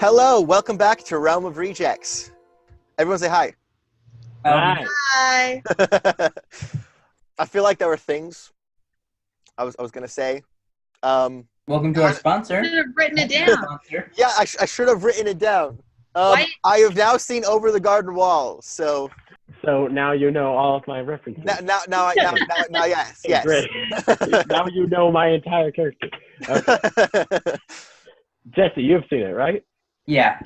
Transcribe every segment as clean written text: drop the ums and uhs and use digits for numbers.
Hello, welcome back to Realm of Rejects. Everyone say hi. Hi. I feel like there were things I was gonna say. Welcome to our sponsor. Should have written it down. Yeah, I should have written it down. Why- I have now seen Over the Garden Wall, so now you know all of my references. now, yes, yes. Great. Now you know my entire character. Okay. Jesse, you've seen it, right? Yeah,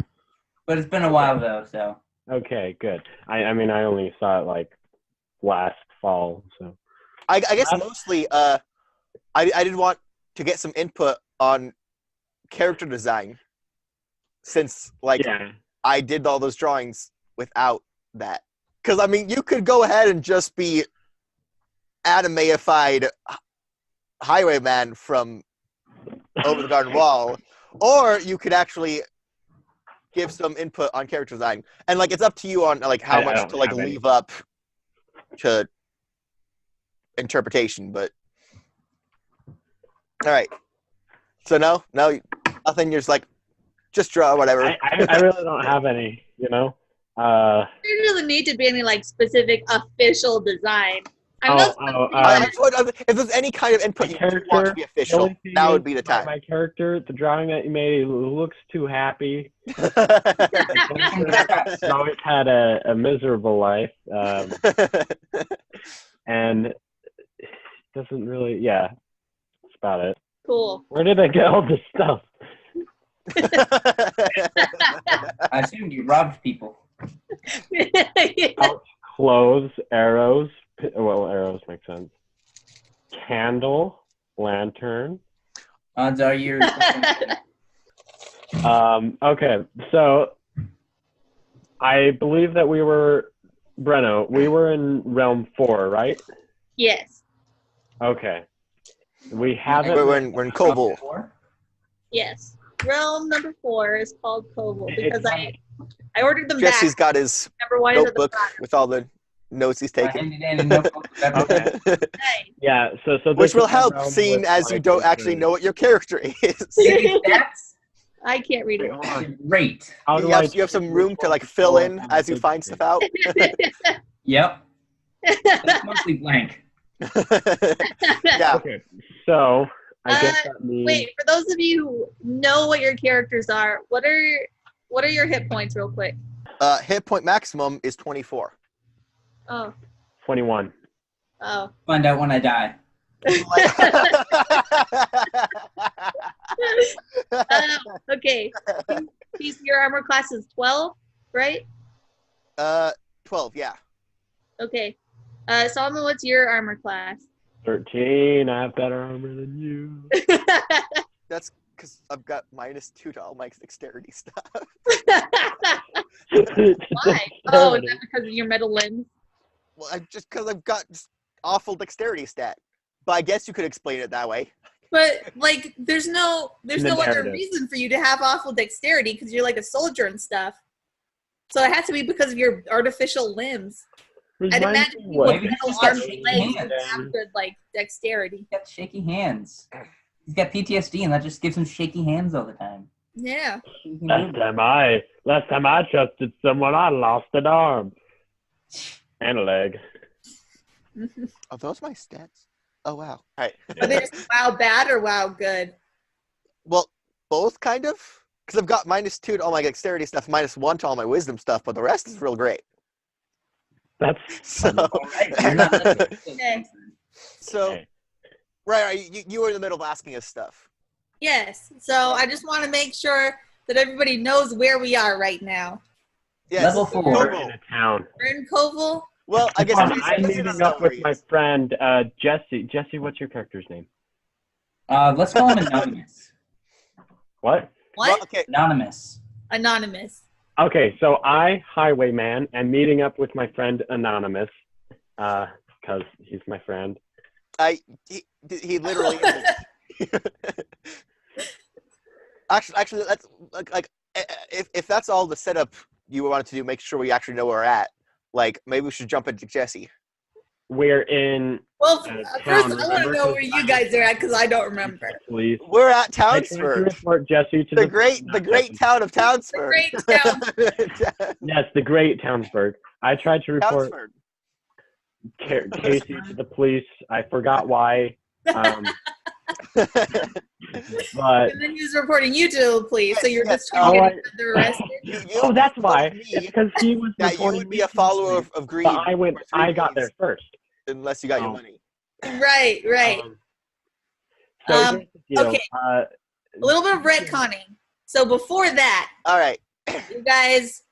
but it's been a while though, so. Okay, good. I mean, I only saw it like last fall, so. I guess mostly, I did want to get some input on character design, since I did all those drawings without that. Because I mean, you could go ahead and just be animeified highwayman from Over the Garden Wall, or you could actually give some input on character design, and it's up to you on how much to leave up to interpretation. But all right, so no, nothing. You're just draw whatever. I really don't have any, There doesn't need to be any specific official design. If there's any kind of input you want to be official, now would be the time. My character, the drawing that you made, he looks too happy. He's always had a miserable life, and doesn't really. Yeah, that's about it. Cool. Where did I get all this stuff? I assumed you robbed people. Clothes, arrows. Well, arrows make sense. Candle, lantern. Odds are you're. Okay, so I believe that we were in realm 4, right? Yes. Okay. We haven't. We're in Koval. Yes. Realm number 4 is called Koval because I ordered them Jesse's back. got his Number 1 is at the notebook bottom. with all the notes he's taken. Okay. Hey. Yeah. So Which this will is help, realm seeing with as you don't actually know what your character is. That's I can't read it. great. How do You I have some room to fill in as you find stuff out. Yep. That's mostly blank. Yeah. Okay. So I guess that means. Wait, for those of you who know what your characters are, what are your hit points real quick? Hit point maximum is 24. Oh. 21. Oh. Find out when I die. Okay. Your armor class is 12, right? 12, yeah. Okay. Solomon, what's your armor class? 13. I have better armor than you. That's because I've got -2 to all my dexterity stuff. Why? Oh, is that because of your metal limbs? Well, because I've got just awful dexterity stat. But I guess you could explain it that way. But there's no other narrative. reason for you to have awful dexterity because you're like a soldier and stuff. So it has to be because of your artificial limbs. I'd imagine people with Maybe metal he's got arms and shaky legs hands. would have good dexterity. He's got shaky hands. He's got PTSD, and that just gives him shaky hands all the time. Yeah. Last time I trusted someone, I lost an arm and a leg. Are those my stats? Oh, wow. All right. Are they just wow bad or wow good? Well, both kind of. Because I've got -2 to all my dexterity stuff, -1 to all my wisdom stuff, but the rest is real great. That's So, You're not Okay. so okay. right. You were in the middle of asking us stuff. Yes. So I just want to make sure that everybody knows where we are right now. Yes. Level 4. We're Koval. in a town. We're in Koval. Well, I guess I'm Jason meeting doesn't know up where with he my is. friend Jesse. Jesse, what's your character's name? Let's call him Anonymous. What? What? Well, okay. Anonymous. Anonymous. Okay, so I, Highwayman, am meeting up with my friend Anonymous, because he's my friend. He literally is. Actually, that's if that's all the setup you wanted to do, make sure we actually know where we're at. Maybe we should jump into Jesse. we're in. Well, town, first I want to know remember? where you guys are at because I don't remember. Police. We're at I tried to Townsford. report Jesse to The great town of Townsburg. The great town. Yes, the great Townsburg. I tried to report Townsburg. Casey to the police. I forgot why. But And then he was reporting you to the police, so you're just trying to get each other arrested. that's why. It's because he was that you would be a follower of greed. But I got there first. Unless you got your money. Right. So here's the deal. Okay. A little bit of retconning. So before that, all right, you guys.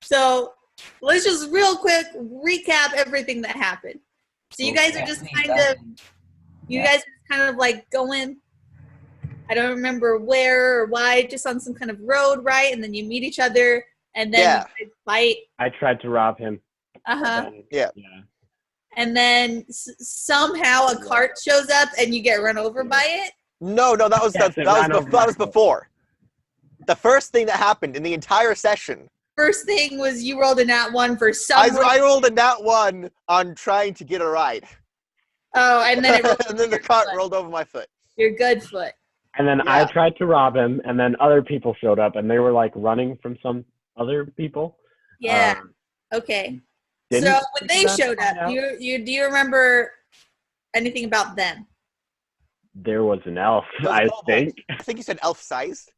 So let's just real quick recap everything that happened. So you guys are just kind of like going. I don't remember where or why, just on some kind of road, right? And then you meet each other, and then you guys fight. I tried to rob him. Yeah. And then somehow a cart shows up, and you get run over by it. No, that was before. The first thing that happened in the entire session. First thing was you rolled a nat 1 for some reason. I rolled a nat 1 on trying to get a ride. Oh, and then and then the cart rolled over my foot. Your good foot. And then I tried to rob him, and then other people showed up, and they were like running from some other people. Yeah. Okay. So when they showed up, do you remember anything about them? There was an elf, I think. I think you said elf-sized.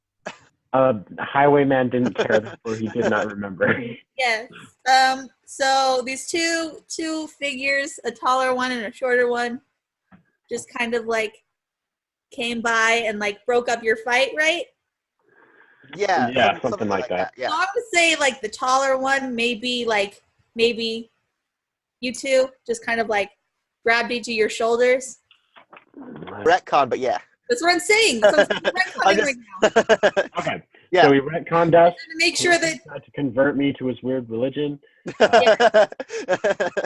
Highwayman didn't care, or he did not remember. Yes. So these two figures, a taller one and a shorter one, just kind of like came by and like broke up your fight, right? Yeah, something like that. Yeah. So I would say like the taller one, maybe you two just kind of like grabbed each of your shoulders. Retcon, but yeah. That's what I'm saying. That's what I'm retconning right now. Okay. Yeah. So he retconned us. To make sure that tried to convert me to his weird religion. Yeah.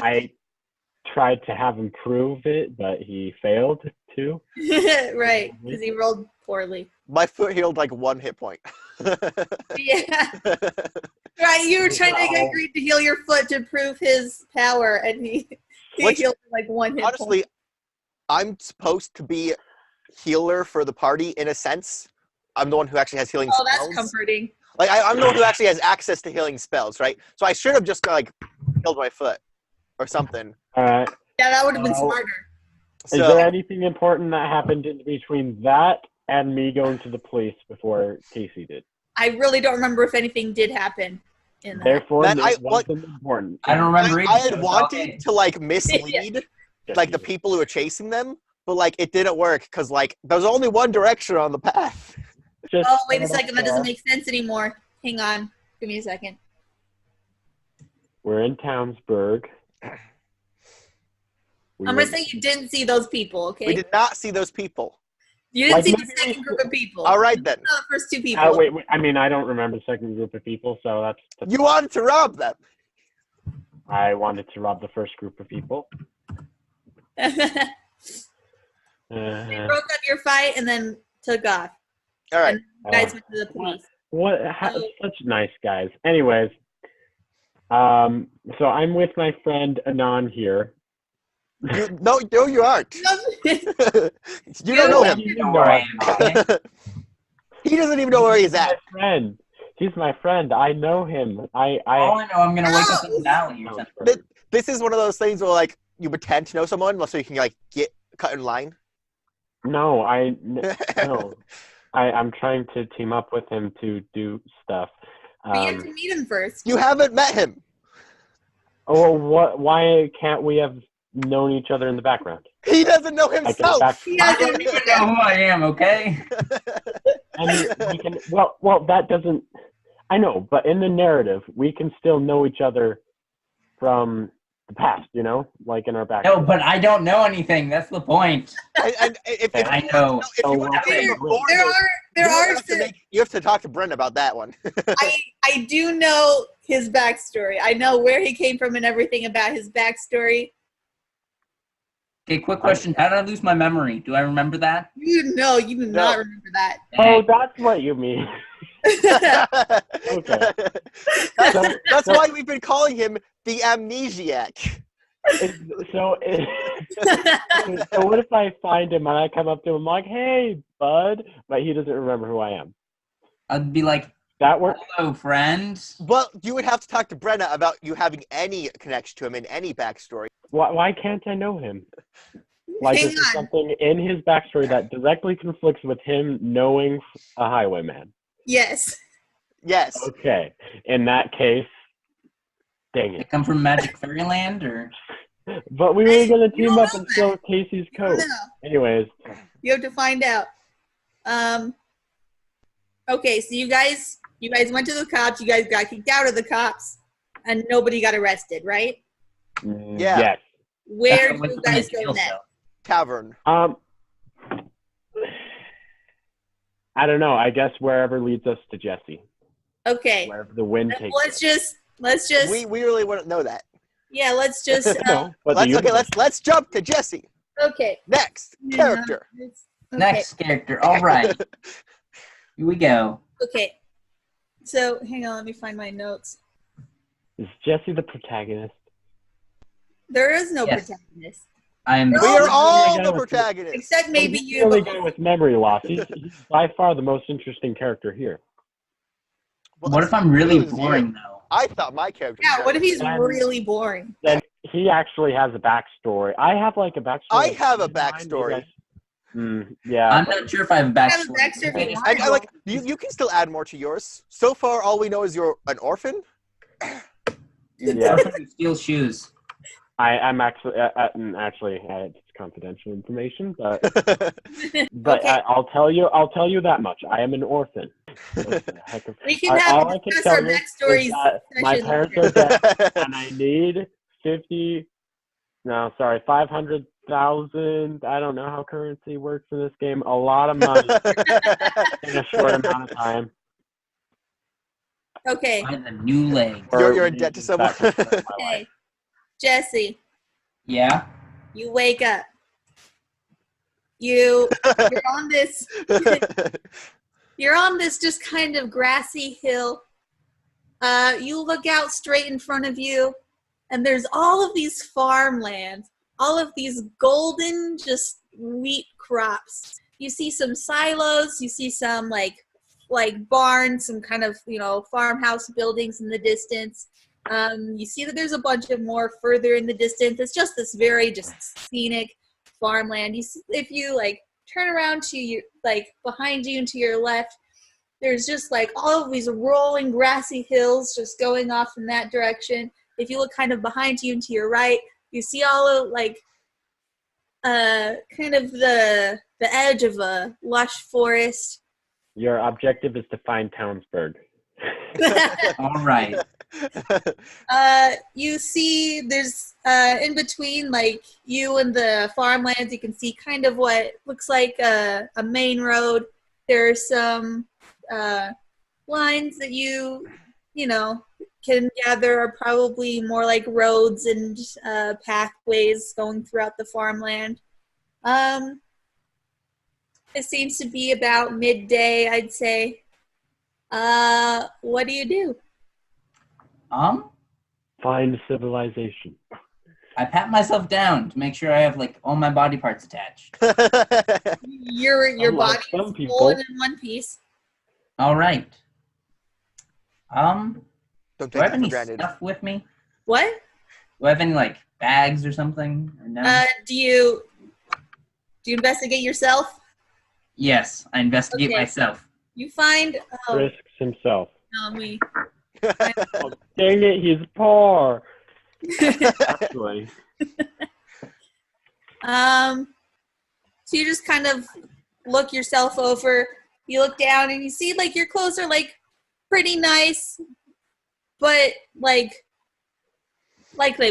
I tried to have him prove it, but he failed to. Right, because he rolled poorly. My foot healed like 1 hit point. Yeah. Right, you were trying to get Greed to heal your foot to prove his power, and he healed like 1 hit honestly, point. I'm supposed to be healer for the party in a sense. I'm the one who actually has healing spells. Oh, that's comforting. Like I'm the one who actually has access to healing spells, right? So I should have just like healed my foot or something. Yeah, that would have been smarter. Is there anything important that happened in between that and me going to the police before Casey did? I really don't remember if anything did happen in that. Therefore, it wasn't important. I don't remember either. I had wanted to like mislead like the people who were chasing them, but like it didn't work because like there's only one direction on the path. Oh, wait a second. That doesn't make sense anymore. Hang on. Give me a second. We're in Townsburg. I'm going to say you didn't see those people, okay? We did not see those people. You didn't see the second group of people. All right, then. The first 2 people. Wait, I mean, I don't remember the second group of people, so that's... You wanted to rob them. I wanted to rob the first group of people. They broke up your fight and then took off. All right. And you guys went to the police. Such nice guys. Anyways, so I'm with my friend Anon here. No, you aren't. You don't know him. He doesn't even know where he's at. He's my friend. I know him. I know, I'm gonna wake up in the valley. This is one of those things where like you pretend to know someone so you can like get cut in line. No, I'm trying to team up with him to do stuff. But you have to meet him first. You haven't met him. Oh, why can't we have known each other in the background? He doesn't know himself. He doesn't even know who I am, okay? And we can, well, that doesn't, I know, but in the narrative, we can still know each other from the past, you know, like in our background. No, but I don't know anything. That's the point. And if I know. You have to talk to Brent about that one. I do know his backstory. I know where he came from and everything about his backstory. Okay, quick question. How did I lose my memory? Do I remember that? You do not remember that. Oh, that's what you mean. Okay. That's why we've been calling him the Amnesiac. So what if I find him and I come up to him like, "Hey, bud," but he doesn't remember who I am? I'd be like, That works. "Hello, friend." Well, you would have to talk to Brenna about you having any connection to him in any backstory. Why can't I know him? Like, Hang is there on. something in his backstory that directly conflicts with him knowing a highwayman? Yes. Yes. Okay. In that case, dang I it. come from Magic Fairyland, or But we were going to You team don't up know and that. steal Casey's You don't coat. know. Anyways, You have to find out. Okay, so you guys went to the cops. You guys got kicked out of the cops, and nobody got arrested, right? Yeah. yes. Where That's do the you one guys in the go jail next? cell. Tavern. I don't know. I guess wherever leads us to Jesse. Okay. Wherever the wind Then takes us. let's just We really wouldn't know that. yeah, let's just No, but the universe. Let's jump to Jesse. okay. Next character. Okay. Next character. All right. Here we go. Okay. So hang on, let me find my notes. Is Jesse the protagonist? There is no Yes. protagonist. I'm. No. We are all Yeah, the with- protagonists. Except maybe He's you. the only but- guy with memory loss. He's by far the most interesting character here. Well, What if I'm really excuse you. boring though? I thought my character. Yeah, was what if he's And- really boring? Then he actually has a backstory. I have like a backstory. I have a in mind. backstory. Yeah. I'm not sure if I have a have a backstory. backstory if you want. I like you can still add more to yours. So far, all we know is you're an orphan. Yeah. Who steals shoes? I'm actually it's confidential information, but Okay. I'll tell you that much. I am an orphan. What the heck of- We can have all I can discuss tell our you is backstories. that my session parents later. are dead, and I need 500,000. I don't know how currency works in this game. A lot of money in a short amount of time. Okay. Buy the new legs. You're in debt to someone. Okay. Jesse, Yeah. you wake up. You're on this you're on this just kind of grassy hill. You look out straight in front of you, and there's all of these farmlands, all of these golden just wheat crops. You see some silos, you see some like barns, some kind of, farmhouse buildings in the distance. You see that there's a bunch of more further in the distance. It's just this very just scenic farmland. You see, if you turn around to your behind you and to your left, there's just all of these rolling grassy hills just going off in that direction. If you look kind of behind you and to your right, you see all of kind of the edge of a lush forest. Your objective is to find Townsburg. All right. You see there's in between you and the farmlands, you can see kind of what looks like a main road. There are some lines that you can gather are probably more like roads and pathways going throughout the farmland. It seems to be about midday, I'd say. What do you do? Find civilization. I pat myself down to make sure I have all my body parts attached. Your Unlike body some is people. folded in one piece. All right. Don't Do I take have it for any granted. stuff with me? What? Do I have any bags or something? Or no? Do you investigate yourself? Yes, I investigate Okay. myself. You find Risks himself. me. Oh, dang it, he's poor. Actually. So you just kind of look yourself over. You look down and you see your clothes are pretty nice, but they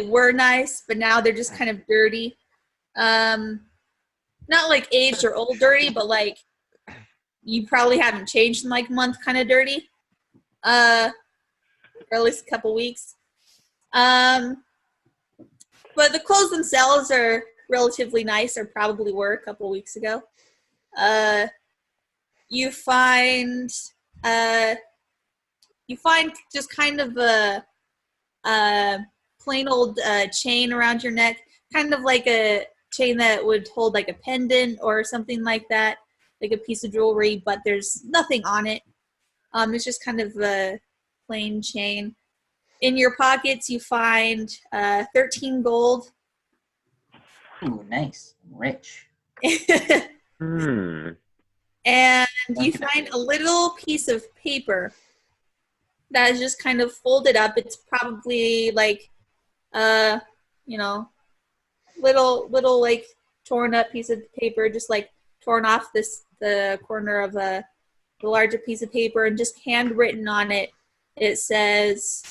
were nice, but now they're just kind of dirty. Not aged or old dirty, but you probably haven't changed in a month kind of dirty. Or at least a couple weeks. But the clothes themselves are relatively nice, or probably were a couple weeks ago. You find just kind of a plain old chain around your neck, kind of like a chain that would hold like a pendant or something like that, like a piece of jewelry, but there's nothing on it. It's just kind of a plain chain. In your pockets, you find 13 gold. Ooh, nice. Rich. And you find a little piece of paper that is just kind of folded up. It's probably like, little like torn up piece of paper, just like torn off the corner of the larger piece of paper, and just handwritten on it. It says,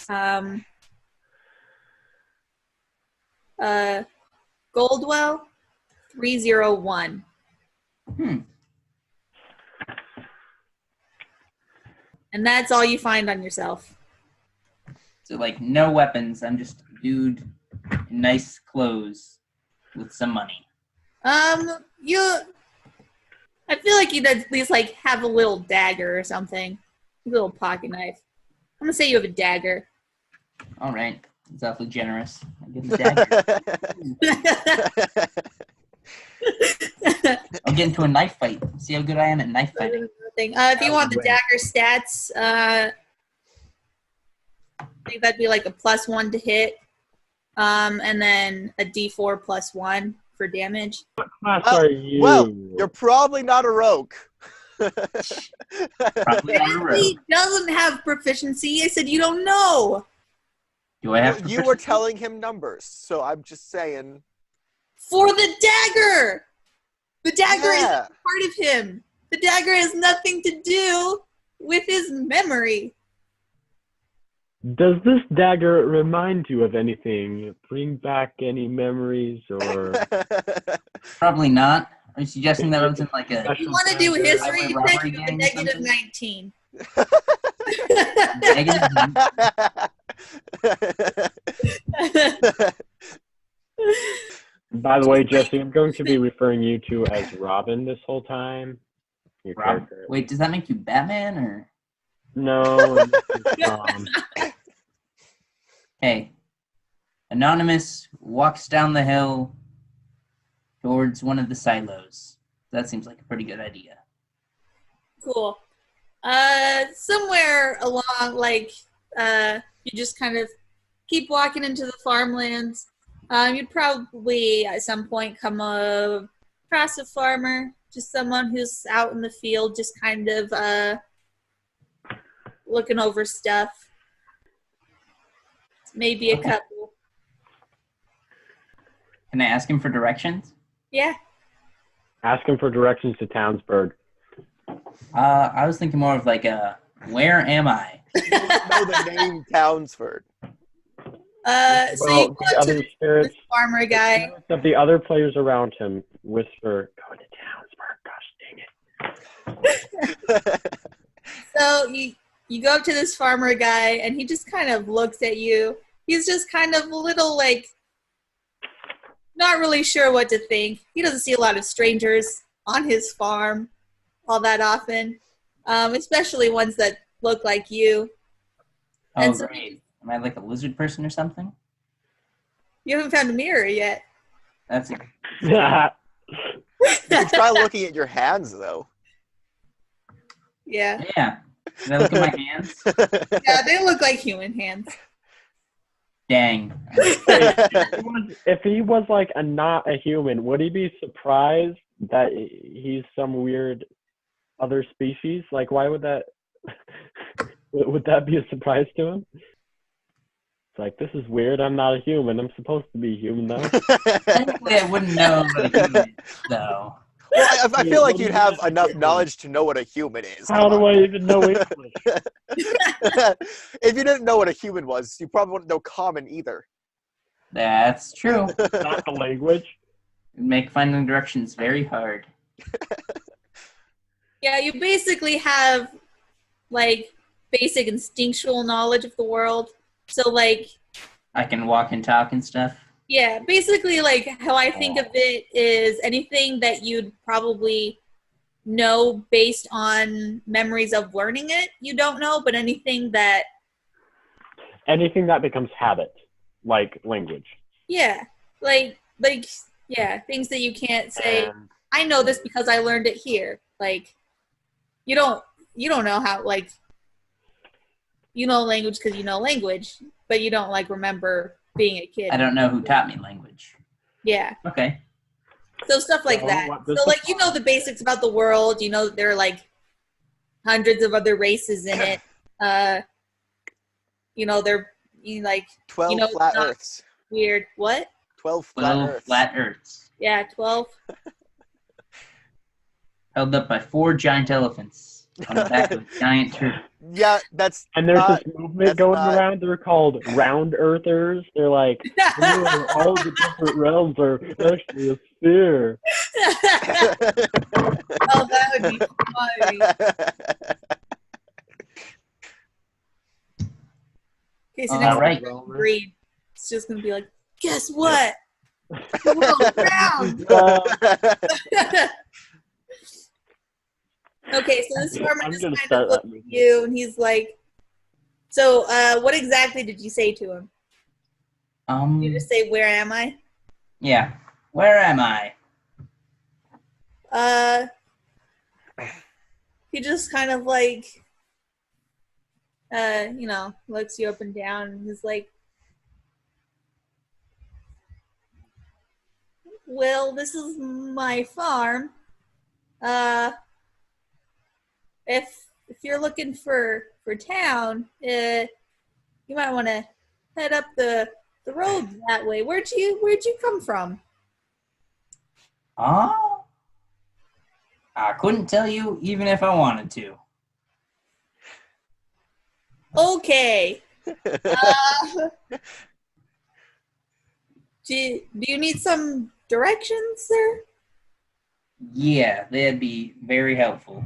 Goldwell 301. And that's all you find on yourself. So, like, no weapons. I'm just a dude in nice clothes with some money. I feel like you'd at least, like, have a little dagger or something. A little pocket knife. I'm gonna say you have a dagger. All right. It's awfully generous. I give him a dagger. I'll get into a knife fight. See how good I am at knife fighting. If you want the dagger stats, I think that'd be like a +1 to hit, and then a D4 +1 for damage. What class are you? Well, you're probably not a rogue. Probably not a rogue. He doesn't have proficiency. I said you don't know. Do I have You were telling him numbers, so I'm just saying. For the dagger! The dagger is Yeah. part of him. The dagger has nothing to do with his memory. Does this dagger remind you of anything? Bring back any memories or? Probably not. Are you suggesting that I was in like a... If you want to do history, highway you robbery take a gang or negative something? 19. By the way, Jesse, I'm going to be referring you to as Robin this whole time. Your character. Wait, does that make you Batman or... No. Hey, Anonymous walks down the hill towards one of the silos. That seems like a pretty good idea. Cool. Somewhere along, like, you just kind of keep walking into the farmlands. You'd probably, at some point, come across a farmer, just someone who's out in the field, just kind of looking over stuff. Maybe a couple. Can I ask him for directions? Yeah. Ask him for directions to Townsburg. I was thinking more of like a, where am I? You don't know the name Townsford. So you go the up to other spirits this farmer guy. of the other players around him whisper, "Go to Townsburg." Gosh dang it! So you go up to this farmer guy, and he just kind of looks at you. He's just kind of a little, like, not really sure what to think. He doesn't see a lot of strangers on his farm all that often, especially ones that look like you. Oh, And so great. Am I like a lizard person or something? you haven't found a mirror yet. That's a... You can try looking at your hands, though. Yeah. Yeah. Can I look at my hands? Yeah, they look like human hands. Dang. If he was like not a human, would he be surprised that he's some weird other species? Like, why would that? Would that be a surprise to him? It's like, this is weird. I'm not a human. I'm supposed to be human, though. Technically, I wouldn't know what a human is, though. Well, I feel like you'd have enough knowledge to know what a human is. How do I even know English? If you didn't know what a human was, you probably wouldn't know common either. That's true. Not the language. It'd make finding directions very hard. Yeah, you basically have, like, basic instinctual knowledge of the world. So, like, I can walk and talk and stuff. yeah, basically, like, how I think of it is anything that you'd probably know based on memories of learning it, you don't know, but anything that Anything that becomes habit. like language. Yeah, yeah, things that you can't say. And I know this because I learned it here. Like, you don't know how, like, you know language because you know language, but you don't like remember being a kid. I don't know who taught me language. Yeah. Okay. So stuff like that. So like you know the basics about the world. You know that there are like hundreds of other races in it. You know like 12 you know, flat Earths. Weird. What? 12 flat 12 Earths. flat Earths. Yeah, 12. Held up by 4 giant elephants on the back of a giant tree. Yeah, that's And there's not, this movement going around. They're called round earthers. They're like, all the different realms are actually a sphere. Oh, that would be funny. Okay, so next right. time we read, it's just gonna be like, guess what? The world round. Okay, so this farmer just kind of looks at you, and he's like, "So, what exactly did you say to him? Did you just say, 'Where am I?'" Yeah. Where am I? He just kind of like, you know, looks you up and down, and he's like, "Well, this is my farm. If you're looking for town, you might want to head up the road that way. Where'd you come from?" Oh? I couldn't tell you even if I wanted to. Okay. Do you need some directions, sir? Yeah, that'd be very helpful.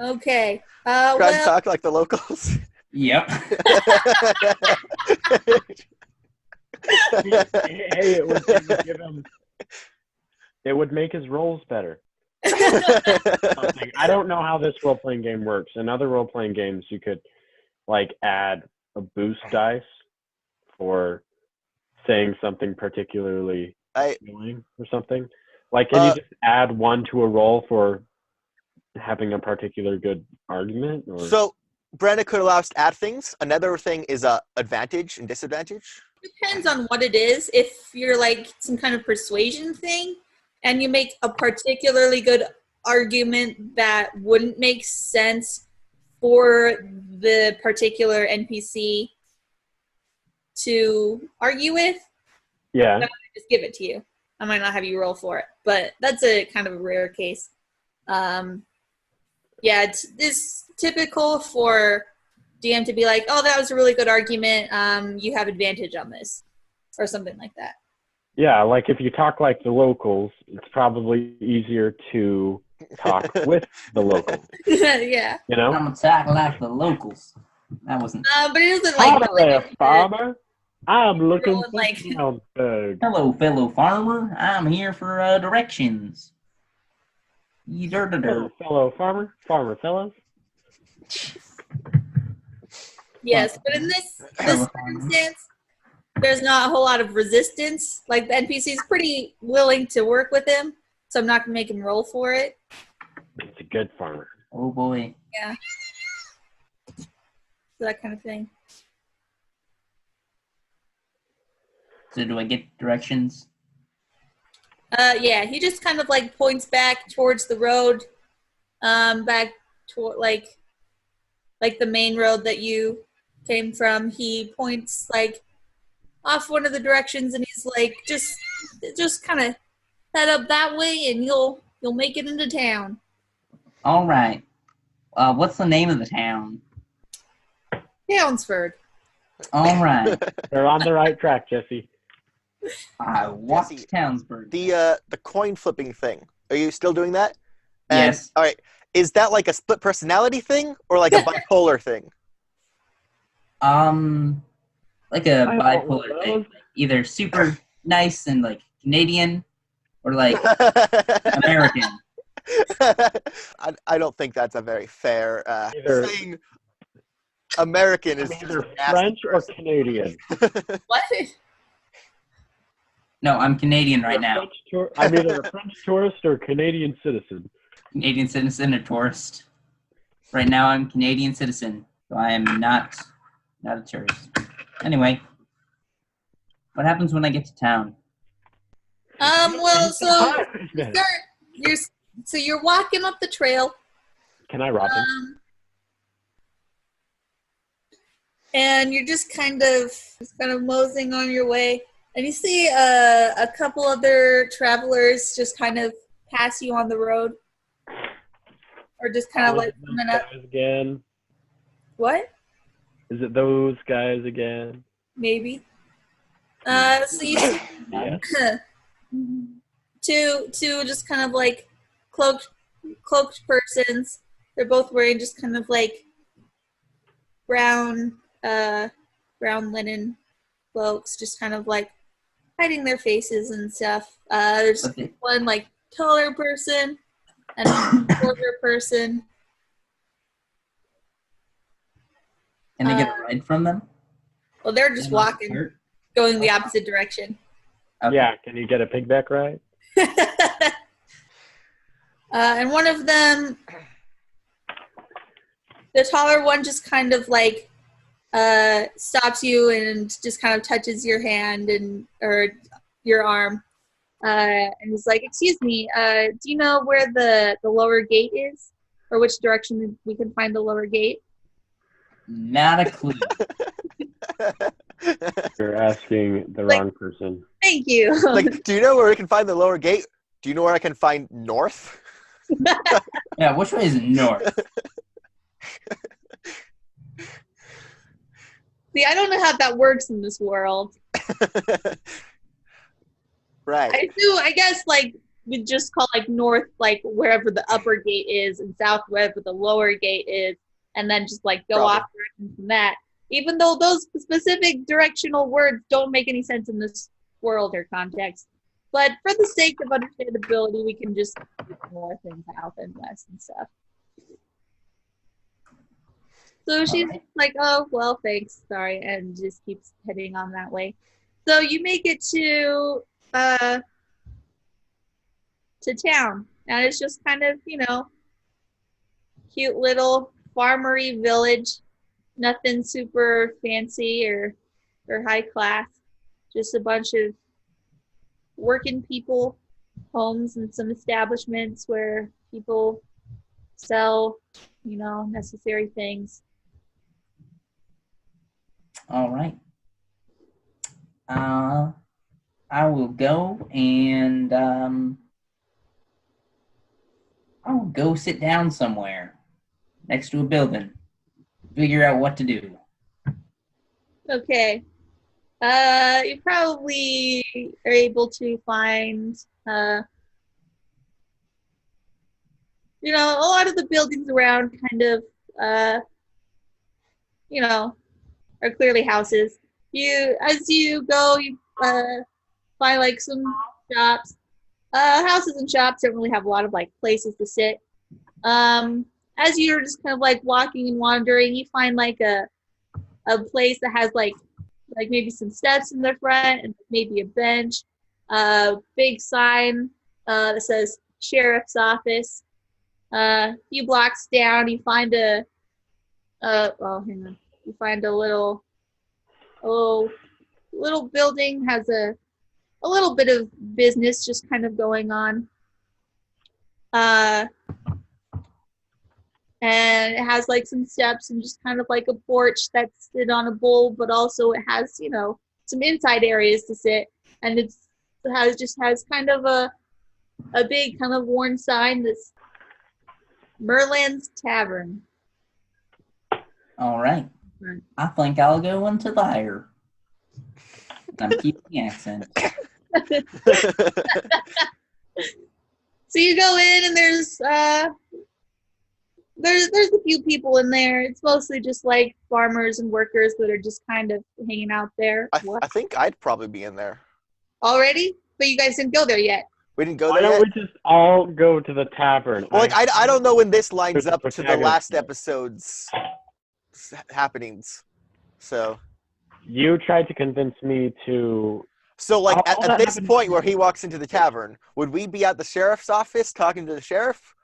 Okay. Try to talk like the locals. Yep. Hey, it would make his rolls better. I don't know how this role-playing game works. In other role-playing games, you could like add a boost dice for saying something particularly appealing or something. Like, can you just add 1 to a roll for having a particular good argument? Or? So, Brandon could allow us to add things. Another thing is advantage and disadvantage. Depends on what it is. If you're like some kind of persuasion thing, and you make a particularly good argument that wouldn't make sense for the particular NPC to argue with, yeah, I'm gonna just give it to you. I might not have you roll for it, but that's a kind of a rare case. Yeah, it's typical for DM to be like, "Oh, that was a really good argument. You have advantage on this," or something like that. Yeah, like if you talk like the locals, it's probably easier to talk with the locals. Yeah. You know? I'm talking like the locals. That wasn't. But it doesn't like. Hi there, farmer. I'm looking for like. Hello, fellow farmer. I'm here for directions. Hello, fellow farmer, fellows. Yes, but in this circumstance, there's not a whole lot of resistance. Like, the NPC's pretty willing to work with him, so I'm not going to make him roll for it. It's a good farmer. Oh, boy. Yeah. So that kind of thing. So do I get directions? Yeah, he just kind of, like, points back towards the road, back toward, like the main road that you came from. He points, like, off one of the directions, and he's like, just kind of head up that way, and you'll make it into town. All right. What's the name of the town? Townsford. All right. They're on the right track, Jesse. I walked Jesse, Townsburg. The coin flipping thing. Are you still doing that? And, yes. All right. Is that like a split personality thing or like a bipolar thing? Like a bipolar thing. Either super nice and like Canadian, or like American. I don't think that's a very fair saying. American is either French or Canadian. What? No, I'm Canadian right now. I'm either a French tourist or Canadian citizen. Canadian citizen or tourist. Right now, I'm Canadian citizen, so I am not a tourist. Anyway, what happens when I get to town? Well, so you're walking up the trail. Can I rob him? And you're just kind of moseying on your way, and you see a couple other travelers just kind of pass you on the road, or just kind of like coming up. Again. What? Is it those guys again? Maybe. So you see two just kind of like cloaked persons. They're both wearing just kind of like brown linen cloaks, just kind of like hiding their faces and stuff. There's one like taller person and a shorter person. Can I get a ride from them? Well, they're just walking, going the opposite direction. Okay. Yeah, can you get a pigback ride? And one of them, the taller one, just kind of like stops you and just kind of touches your hand or your arm, and is like, "Excuse me, do you know where the lower gate is, or which direction we can find the lower gate?" Not a clue. You're asking the wrong person. Thank you. Like, do you know where we can find the lower gate? Do you know where I can find north? Yeah, which way is north? See, I don't know how that works in this world. Right. I guess, like, we just call, like, north, like, wherever the upper gate is, and south, wherever the lower gate is, and then just, like, go off direction from that. Even though those specific directional words don't make any sense in this world or context. But for the sake of understandability, we can just do north and south and west and stuff. So she's like, "Oh, well, thanks, sorry," and just keeps heading on that way. So you make it to town, and it's just kind of, cute little farmery village. Nothing super fancy or high class. Just a bunch of working people, homes, and some establishments where people sell, necessary things. All right. I will go and I'll go sit down somewhere next to a building. Figure out what to do. Okay. You probably are able to find, a lot of the buildings around kind of, are clearly houses. As you go, you find like some shops. Houses and shops don't really have a lot of like places to sit. As you're just kind of like walking and wandering, you find like a place that has like maybe some steps in the front and maybe a bench. Big sign that says Sheriff's Office. A few blocks down, you find hang on. You find a little building, has a little bit of business just kind of going on. And it has like some steps and just kind of like a porch that's sit on a bowl, but also it has, some inside areas to sit. And it has kind of a big kind of worn sign that's Merlin's Tavern. All right. I think I'll go into there. I'm keeping the accent. So you go in and there's a few people in there. It's mostly just like farmers and workers that are just kind of hanging out there. I think I'd probably be in there. Already? But you guys didn't go there yet. We didn't go Why there don't yet? we just all go to the tavern? Well, like, I don't know when this lines There's a up to the protagonist last there. episode's happenings. So You tried to convince me to So, like, All at that this happened- point where he walks into the tavern, would we be at the sheriff's office talking to the sheriff?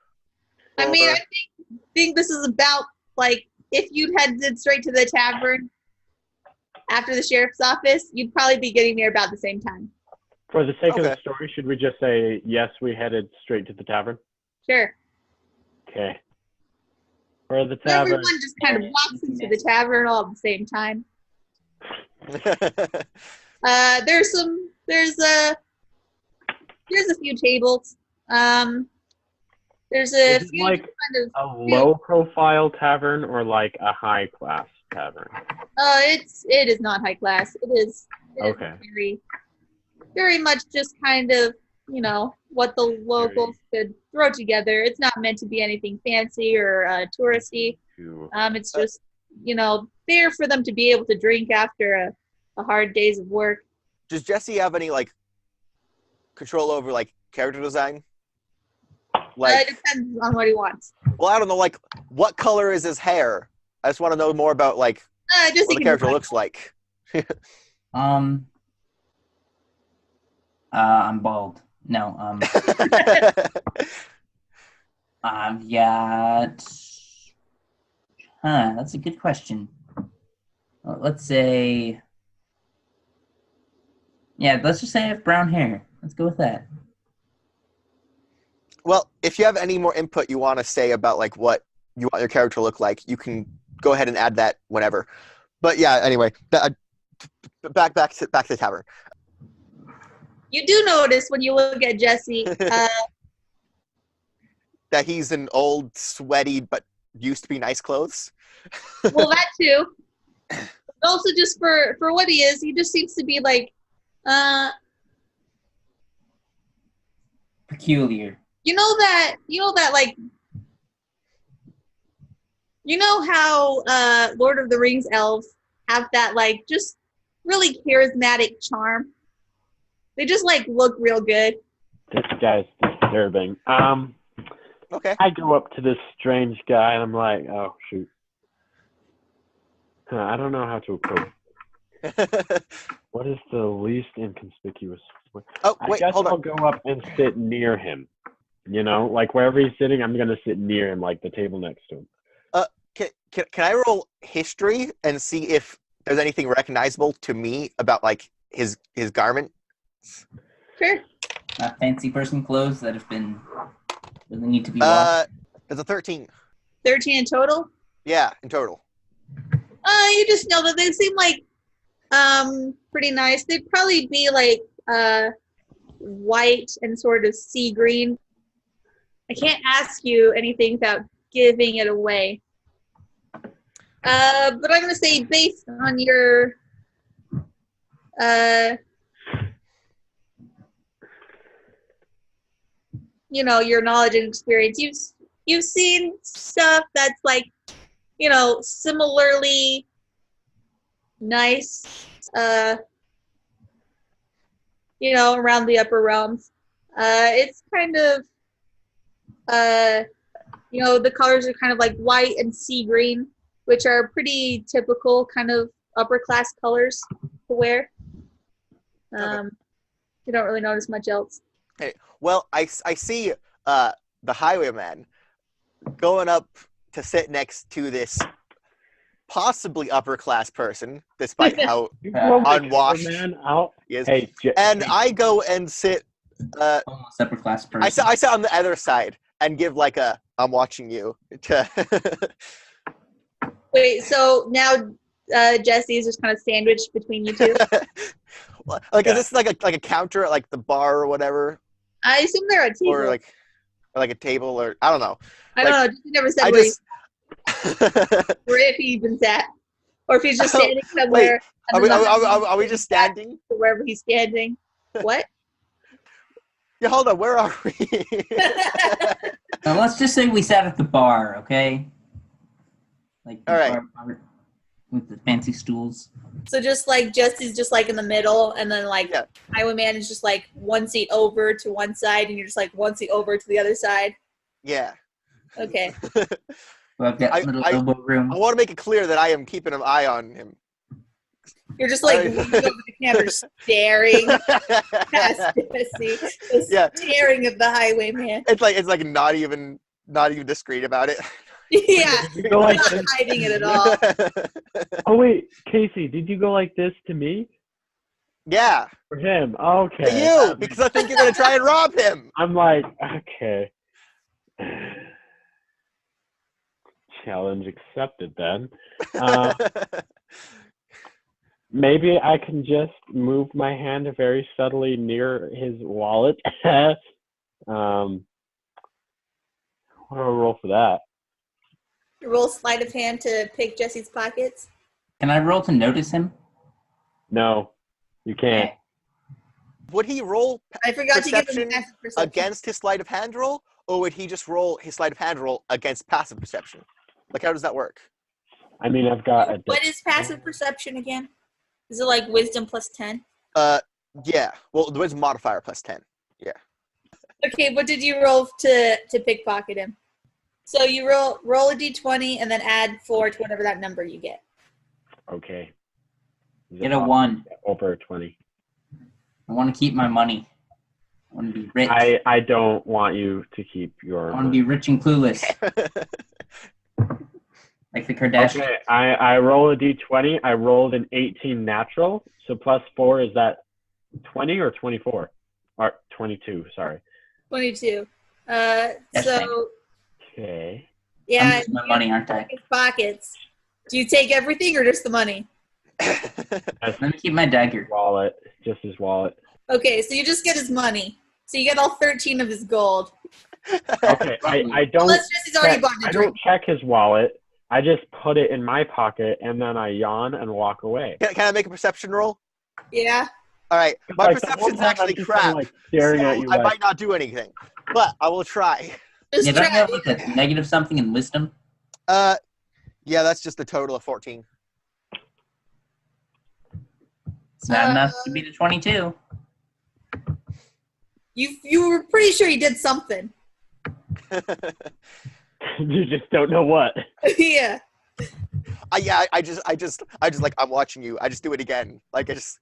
I mean, Or- I think this is about, like, if you'd headed straight to the tavern after the sheriff's office, you'd probably be getting there about the same time. For the sake of the Okay. story, should we just say, yes, we headed straight to the tavern? Sure. Okay. For the So tavern. everyone just kind of walks into the tavern all at the same time. There's a few tables. There's a Is it few like kind of. a low-profile tavern or like a high-class tavern? It is not high class. It is Okay. very, very much just kind of, you know, what the locals could throw together. It's not meant to be anything fancy or touristy. It's just, you know, there for them to be able to drink after a hard days of work. Does Jesse have any, like, control over, like, character design? It Like, depends on what he wants. well, I don't know, like, what color is his hair? I just want to know more about, like, Just what the character looks like. I'm bald. No, I've got. That's a good question. Let's say. Yeah, let's just say I have brown hair. Let's go with that. Well, if you have any more input you want to say about, like, what you want your character to look like, you can go ahead and add that whenever. But yeah, anyway, back to the tavern. You do notice when you look at Jesse, That he's in old, sweaty, but used to be nice clothes. well, that too. But also, just for what he is, he just seems to be like, Peculiar. you know like, you know how Lord of the Rings elves have that, like, just really charismatic charm. They just, like, look real good. This guy's disturbing. Okay. I go up to this strange guy and I'm like, oh shoot. I don't know how to approach. What is the least inconspicuous way? Oh, I wait, guess hold I'll on. go up and sit near him. You know, like wherever he's sitting, I'm gonna sit near him, like the table next to him. Can I roll history and see if there's anything recognizable to me about, like, his garment? Sure. Not fancy person clothes that have been really need to be washed. There's a 13. 13 in total. Yeah, in total. You just know that they seem like pretty nice. They'd probably be like white and sort of sea green. I can't ask you anything without giving it away. But I'm gonna say based on your you know, your knowledge and experience, you've seen stuff that's, like, you know, similarly nice, you know, around the upper realms. It's kind of, you know, the colors are kind of like white and sea green, which are pretty typical kind of upper class colors to wear. You don't really notice much else. Hey, well, I see the highwayman going up to sit next to this possibly upper class person, despite how You throw my unwashed cameraman out. he is. Hey, And I go and sit. Almost upper class person. I sit on the other side and give, like, a "I'm watching you" to. Wait, so now Jesse is just kind of sandwiched between you two? Like, is this like a counter at, like, the bar or whatever, I assume they're at a table. or like a table, or I don't know. I don't know. He never said I where, just. where if he even sat, or if he's just standing somewhere. Are and then we just standing? wherever he's standing? What? Yeah, hold on. Where are we? Now, let's just say we sat at the bar, okay? Like the All right. bar with the fancy stools. So just like Jesse's just like in the middle, and then like Yeah. Highwayman is just like one seat over to one side, and you're just like one seat over to the other side. Yeah. Okay. So I've got little elbow room. I want to make it clear that I am keeping an eye on him, You're just like leaning over the camera, staring past Jesse, just staring at the highwayman. It's like not even discreet about it. Yeah, You go like not this? hiding it at all. Oh wait, Casey, did you go like this to me? Yeah. For him? Okay. To you, because I think you're gonna try and rob him. I'm like, okay. Challenge accepted then. Maybe I can just move my hand very subtly near his wallet. What do I roll for that? Roll sleight of hand to pick Jesse's pockets. Can I roll to notice him? No, you can't. Would he roll I forgot to give him perception passive perception. against his sleight of hand roll, or would he just roll his sleight of hand roll against passive perception? Like, how does that work? I mean, I've got a. What is passive perception again? Is it like wisdom plus 10? Yeah. Well, there is a modifier plus 10. Yeah. Okay, what did you roll to pickpocket him? So you roll a d20 and then add 4 to whatever that number you get. Okay. Get a 1. Over 20. I want to keep my money. I want to be rich. I don't want you to keep your. I want to be rich and clueless. Like the Kardashians. Okay, I roll a d20. I rolled an 18 natural. So plus 4, is that 20 or 24? Or 22, sorry. 22. Yes, So, Okay. yeah. I'm losing my money, aren't I? His pockets. Do you take everything or just the money? Let me keep my dagger. Wallet. Just his wallet. Okay, so you just get his money. So you get all 13 of his gold. Okay, I don't. Unless Jesse's already bought a I drink. don't check his wallet. I just put it in my pocket and then I yawn and walk away. Can I make a perception roll? Yeah. All right. My Like, the whole perception's time I'm actually just crap. kinda, like, staring so at you I like, might not do anything, but I will try. Just Yeah, don't you try. have like a negative something in wisdom? Yeah, that's just a total of 14. It's not enough to be the 22. You were pretty sure he did something. you just don't know what. Yeah. I just like, I'm watching you. I just do it again. Like, I just,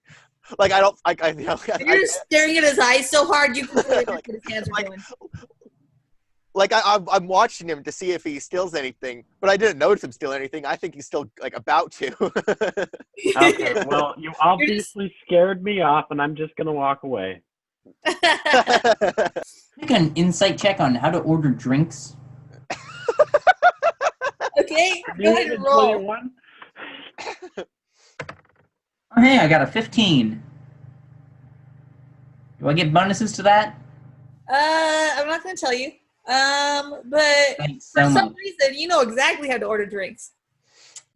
like, I don't, I you know, You're just staring at his eyes so hard you completely Like- what his hands are like- doing. like I'm watching him to see if he steals anything, but I didn't notice him steal anything. I think he's still like about to. Okay, well, you obviously scared me off and I'm just going to walk away. Make an insight check on how to order drinks. Okay, go ahead and roll. 21? Oh, hey, I got a 15. Do I get bonuses to that? I'm not gonna tell you. But Thanks for so some much. reason, you know exactly how to order drinks.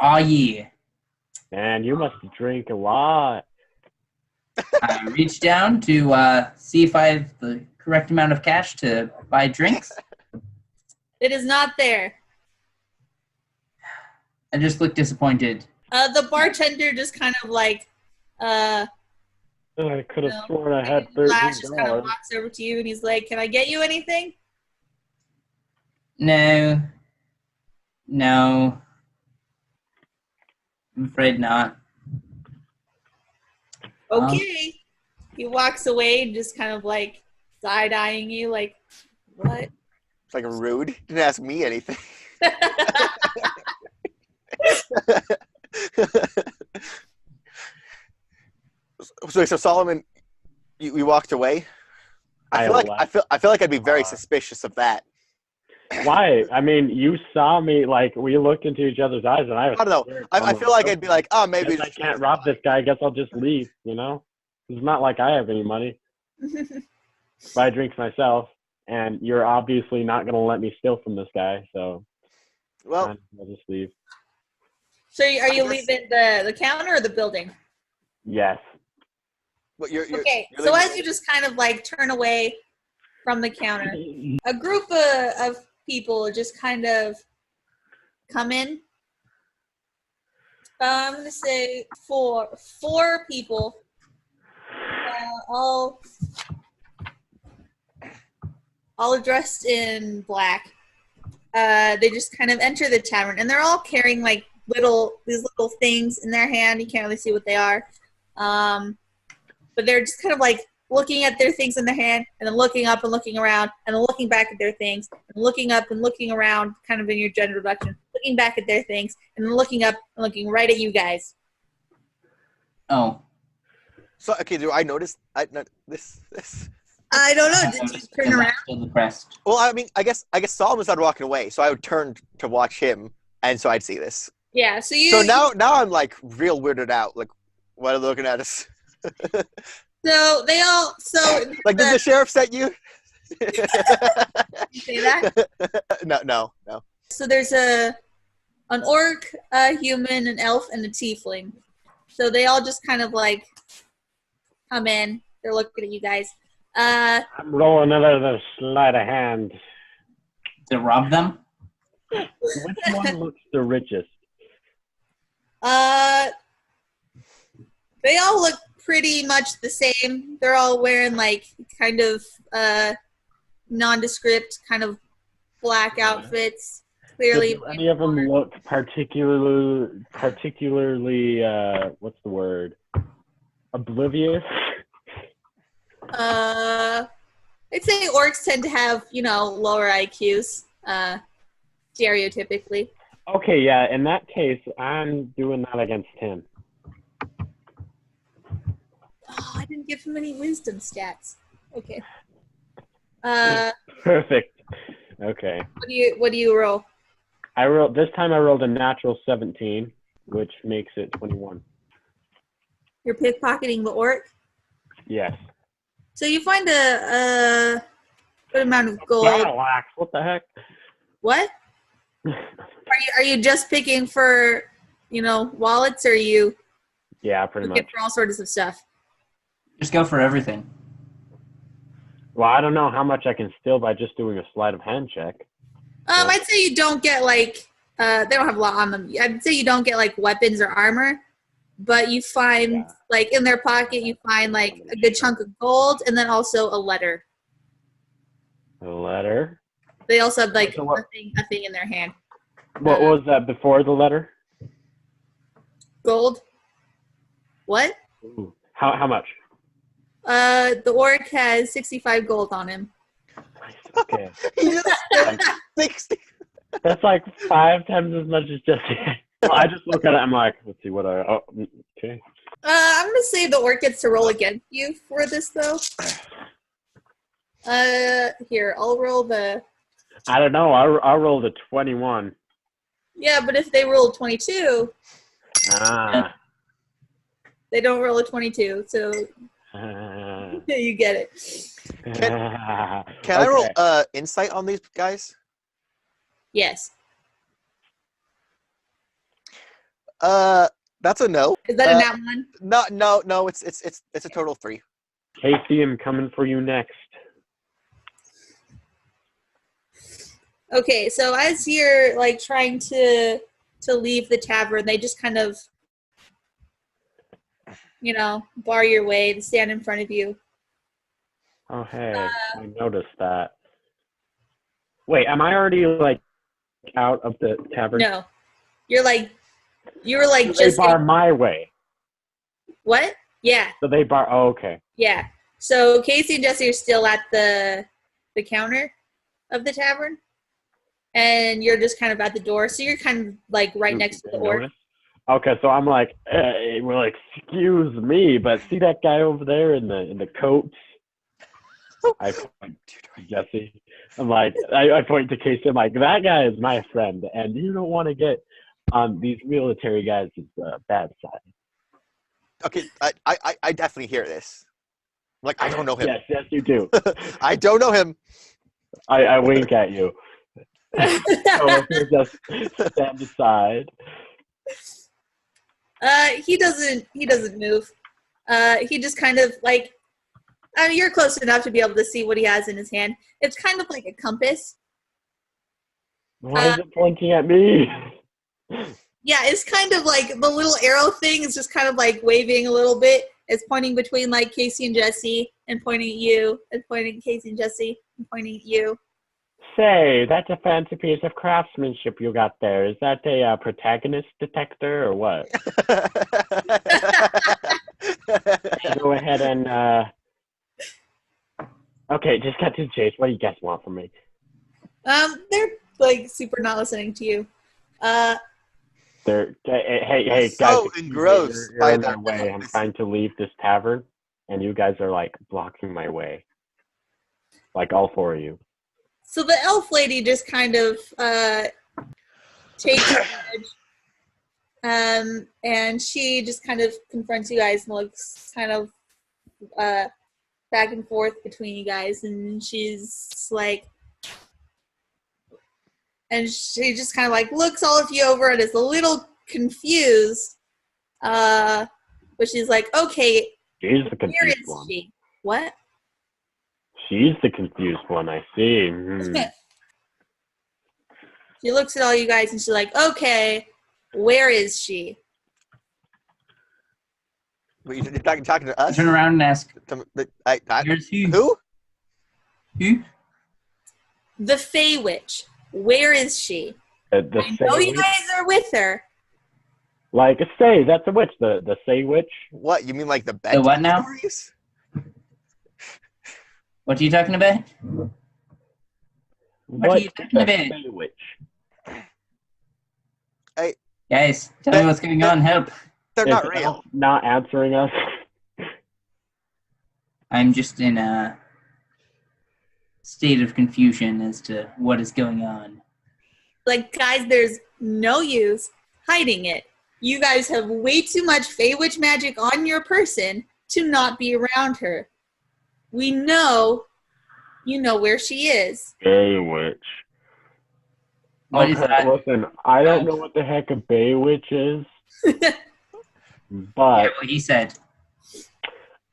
Oh, yeah. Man, you must drink a lot. I reached down to see if I have the correct amount of cash to buy drinks. It is not there. I just look disappointed. The bartender just kind of like, I could have No. sworn I had Flash just kind of $13. walks over to you and he's like, "Can I get you anything?" No. No. I'm afraid not. Okay. He walks away and just kind of like side-eyeing you, like, "What?" It's like rude. Didn't ask me anything. So Solomon, you walked away. I feel like I'd be very suspicious of that. Why? I mean, you saw me, like, we looked into each other's eyes, and I was I don't know. scared. I feel like I'd be like, oh, maybe Guess I can't rob this guy. I guess I'll just leave, you know? It's not like I have any money. Buy drinks myself, and you're obviously not going to let me steal from this guy, so Well, I'll just leave. So are you guess- leaving the counter or the building? Yes. what you're Okay, you're so leaving- as you just kind of like turn away from the counter, a group of people just kind of come in. I'm gonna say four people, all dressed in black. They just kind of enter the tavern, and they're all carrying like these little things in their hand. You can't really see what they are, but they're just kind of like looking at their things in their hand, and then looking up and looking around, and then looking back at their things, and looking up and looking around, kind of in your general direction, looking back at their things, and then looking up and looking right at you guys. Oh. So okay, do I notice this? I don't know. Did you turn around? Still depressed. Well, I mean, I guess Solomon started walking away, so I would turn to watch him, and so I'd see this. Yeah. So now I'm like real weirded out. Like, why are they looking at us? So they all. So like, did the sheriff set you? You say that? No. So there's an orc, a human, an elf, and a tiefling. So they all just kind of like come in. They're looking at you guys. I'm rolling another sleight of hand. To rob them? Which one looks the richest? They all look pretty much the same. They're all wearing like kind of nondescript kind of black outfits. Clearly, do any of them look particularly what's the word? Oblivious? I'd say orcs tend to have, lower IQs, stereotypically. Okay, yeah, in that case, I'm doing that against him. Oh, I didn't give him any wisdom stats. Okay. Perfect. Okay. What do you roll? This time I rolled a natural 17, which makes it 21. You're pickpocketing the orc? Yes. So you find a good amount of gold. Battle axe, what the heck? What? Are you just picking for, wallets, or are you Yeah, pretty looking much. for all sorts of stuff? Just go for everything. Well, I don't know how much I can steal by just doing a sleight of hand check. I'd say you don't get like they don't have a lot on them. I'd say you don't get like weapons or armor, but you find like in their pocket you find like a good chunk of gold and then also a letter. A letter? They also have like So what- nothing in their hand. What was that before the letter? Gold. What? Ooh. How much? The orc has 65 gold on him. Okay. He just spent 60. That's like 5 times as much as Jesse. Well, I just look at it, I'm like, let's see what okay. I'm gonna say the orc gets to roll against you for this though. Here, I'll roll the. I don't know. I rolled a 21. Yeah, but if they roll 22, they don't roll a 22, so you get it. Can I roll insight on these guys? Yes. That's a no. Is that a nat one? No. It's a total 3. Casey, I'm coming for you next. Okay, so as you're like trying to leave the tavern, they just kind of, bar your way and stand in front of you. Oh, hey, I noticed that. Wait, am I already like out of the tavern? No, you were like So just they bar my way. What? Yeah, So they bar. Oh, okay. yeah. So Casey and Jesse are still at the counter of the tavern, and you're just kind of at the door. So you're kind of like right next to the orc. Notice? Okay, so I'm like, well, excuse me, but see that guy over there in the coat? I point to Jesse. I'm like, I point to Casey. I'm like, that guy is my friend, and you don't want to get on these military guys' bad side. Okay, I definitely hear this. Like, I don't know him. Yes, you do. I don't know him. I wink at you. So you just stand aside. He doesn't move. He just kind of like, you're close enough to be able to see what he has in his hand. It's kind of like a compass. Why is it pointing at me? Yeah, it's kind of like the little arrow thing is just kind of like waving a little bit. It's pointing between like Casey and Jesse and pointing at you and pointing at Casey and Jesse and pointing at you. Say, that's a fancy piece of craftsmanship you got there. Is that a protagonist detector or what? Go ahead and okay, just cut to the chase. What do you guys want from me? They're like super not listening to you. Hey, so guys, engrossed you're by in the my way. I'm trying to leave this tavern, and you guys are like blocking my way. Like all four of you. So the elf lady just kind of takes edge, and she just kind of confronts you guys and looks kind of back and forth between you guys, and she's like, and she just kind of like looks all of you over and is a little confused, but she's like, okay, She's the where confused is one. she? What? She's the confused one, I see. She looks at all you guys and she's like, okay, where is she? You're talking to us? Turn around and ask, Where's he? who? Who? The Fey Witch. Where is she? I know you guys are with her. Like, say, that's a witch. The say witch. What, you mean like the The what now? stories? What are you talking about? What are you talking about? Say witch? Guys, tell me what's going on. Help. They're not real. Not answering us. I'm just in a state of confusion as to what is going on. Like, guys, there's no use hiding it. You guys have way too much Fey Witch magic on your person to not be around her. We know you know where she is. Bay witch. What is that? Listen, I don't know what the heck a Bay witch is, Yeah, but what he said.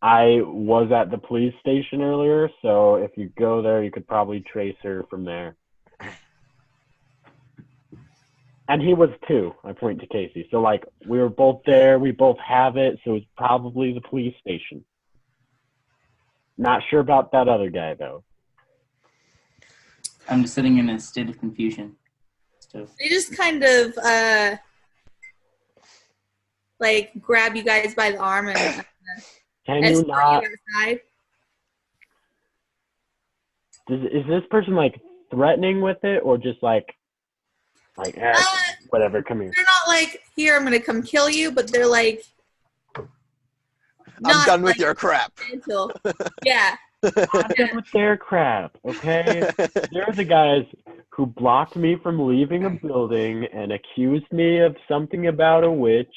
I was at the police station earlier, so if you go there, you could probably trace her from there. And he was too. I point to Casey. So, like, we were both there. We both have it, so it's probably the police station. Not sure about that other guy, though. I'm just sitting in a state of confusion. So. They just kind of, like, grab you guys by the arm and Can you not? you outside. Is this person, like, threatening with it, or just, like whatever, come here. They're not like, here, I'm going to come kill you, but they're like, I'm done with your crap. Yeah. I'm done with their crap, okay? They're the guys who blocked me from leaving a building and accused me of something about a witch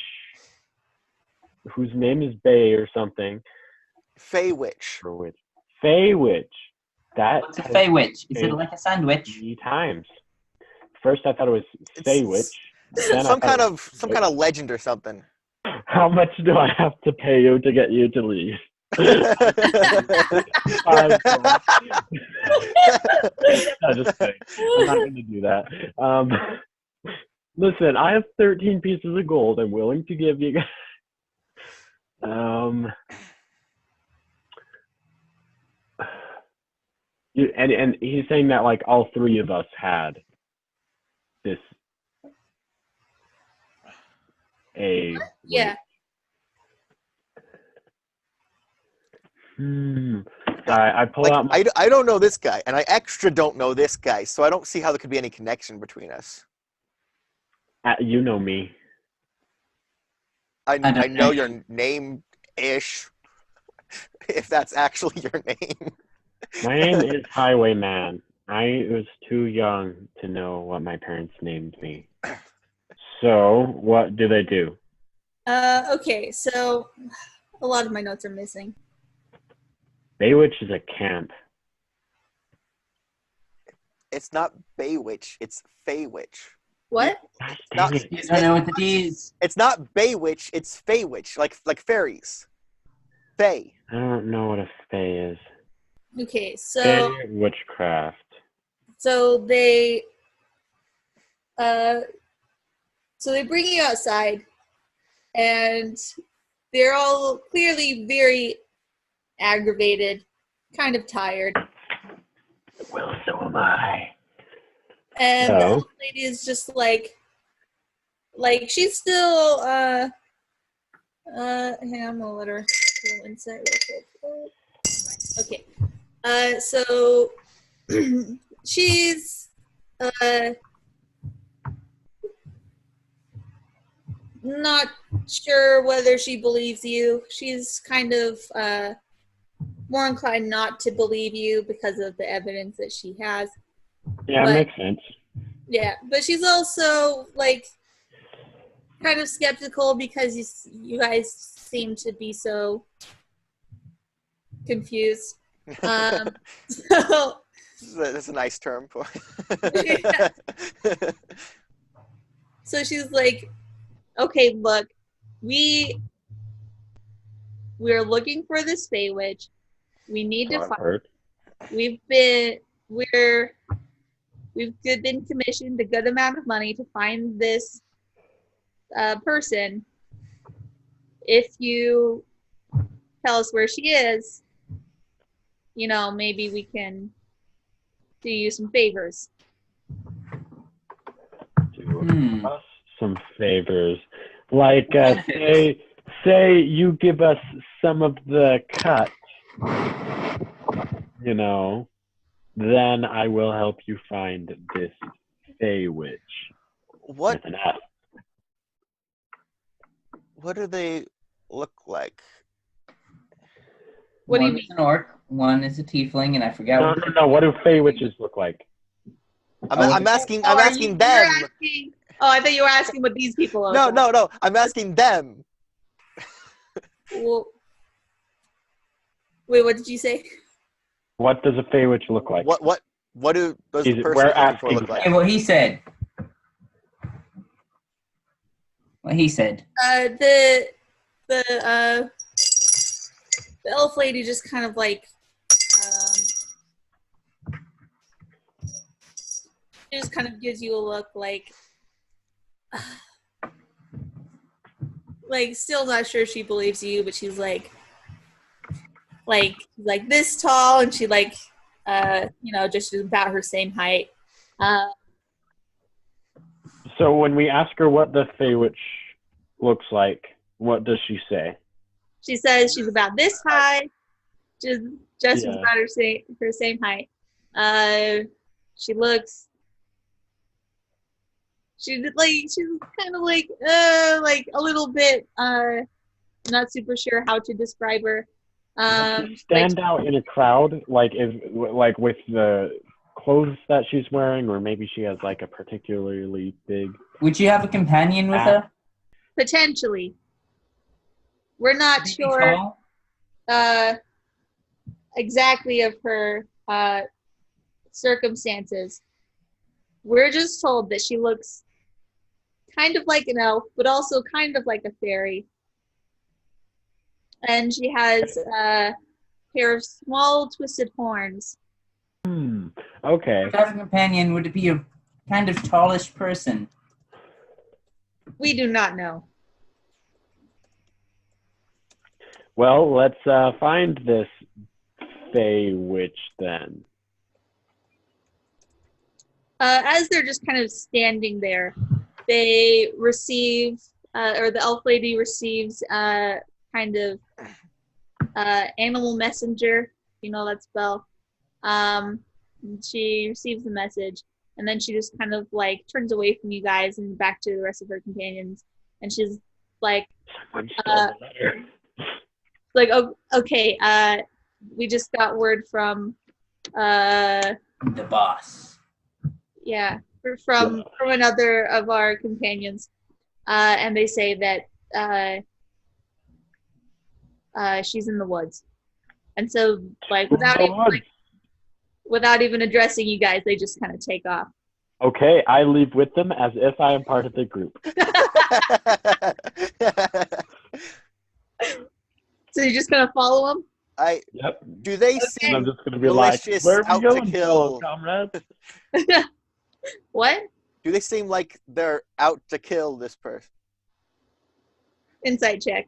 whose name is Bay or something. Fey Witch. Or witch. Fey Witch. What's a Fey Witch? Is it like a sandwich? 3 times. First I thought it was Fey Witch. Some kind of legend or something. How much do I have to pay you to get you to leave? No, just kidding. I'm not going to do that. Listen, I have 13 pieces of gold. I'm willing to give you guys. And he's saying that like all three of us had this. Yeah. I pull like, out. I don't know this guy, and I extra don't know this guy, so I don't see how there could be any connection between us. You know me. I know your name-ish, if that's actually your name. My name is Highwayman. I was too young to know what my parents named me. So, what do they do? Okay, so a lot of my notes are missing. Baywitch is a camp. It's not Baywitch, it's Feywitch. What? You don't know what the D is. It's not Baywitch, it's Feywitch, like fairies. Fey. I don't know what a fey is. Okay, so Fey witchcraft. so they bring you outside, and they're all clearly very aggravated, kind of tired. Well, so am I. And the No. elf lady is just like she's still hang on, I'm gonna let her roll insight real quick. Okay. So she's not sure whether she believes you. She's kind of more inclined not to believe you because of the evidence that she has. Yeah, But- makes sense. Yeah, but she's also like kind of skeptical because you guys seem to be so confused. So That's a nice term for. Yeah. So she's like, okay, look, we're looking for this Fey Witch. We need to I've find. heard. We've been commissioned a good amount of money to find this person. If you tell us where she is, maybe we can do you some favors. Do us some favors. Like, say you give us some of the cut, then I will help you find this Fey Witch. What? With an F. What do they look like? What do you One mean? is an orc, one is a tiefling, and I forgot No. What do Fey Witches look like? I'm asking Oh, them. I thought you were asking what these people look like. No. I'm asking them. Well, wait, what did you say? What does a Fey Witch look like? What do those We're person looking for asking look like? Okay, what he said. The elf lady just kind of like she just kind of gives you a look like still not sure she believes you, but she's like this tall, and she just about her same height. So when we ask her what the Fey Witch looks like, what does she say? She says she's about this high, just Yeah. about her same height. She looks. She's kind of like a little bit not super sure how to describe her. Stand out in a crowd, like with the clothes that she's wearing, or maybe she has like a particularly big. Would you have a companion with her? Potentially. We're not Maybe sure tall? exactly of her circumstances. We're just told that she looks kind of like an elf, but also kind of like a fairy. And she has a pair of small twisted horns. Okay. If you have a companion, would it be a kind of tallish person? We do not know. Well, let's find this Fey Witch then. As they're just kind of standing there, they receive, or the elf lady receives kind of animal messenger, that spell. She receives the message, and then she just kind of turns away from you guys and back to the rest of her companions, and she's like, oh, okay, we just got word from The boss. yeah, from another of our companions, and they say that she's in the woods, and so without even addressing you guys, they just kind of take off. Okay, I leave with them as if I am part of the group. So you're just gonna follow them? Yep. Do they Okay. seem I'm just gonna be like, malicious, where are we out to going, kill? fellow comrades? What? Do they seem like they're out to kill this person? Insight check.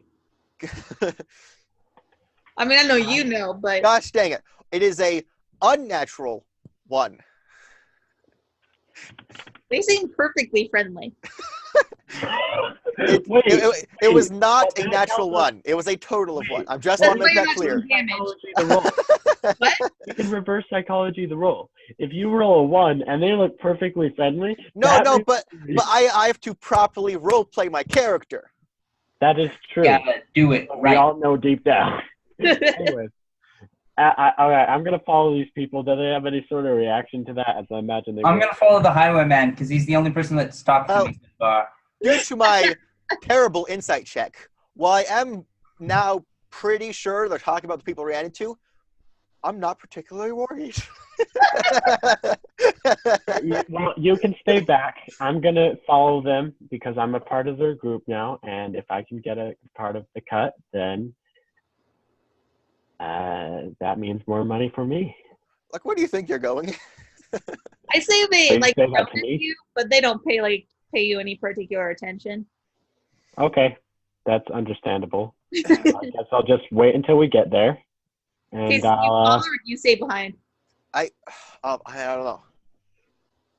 I mean, I know you know, but Gosh dang it. It is a unnatural one. They seem perfectly friendly. It was not a natural one. It was a total of one. I'm just want to make that clear. What? You can reverse psychology the roll. If you roll a 1 and they look perfectly friendly, but I have to properly role play my character. That is true. Yeah, but do it We right. all know deep down. Anyways, I'm gonna follow these people. Do they have any sort of reaction to that? As I imagine they. I'm gonna follow the highwayman because he's the only person that's talked to me so far. Due to my terrible insight check, while I am now pretty sure they're talking about the people we ran into, I'm not particularly worried. Well, you can stay back. I'm gonna follow them because I'm a part of their group now, and if I can get a part of the cut, then that means more money for me. Like, where do you think you're going? I say they So you like say that notice to me? you, but they don't pay you any particular attention. Okay, that's understandable. I guess I'll just wait until we get there, and Okay, so you follow or you stay behind? I don't know.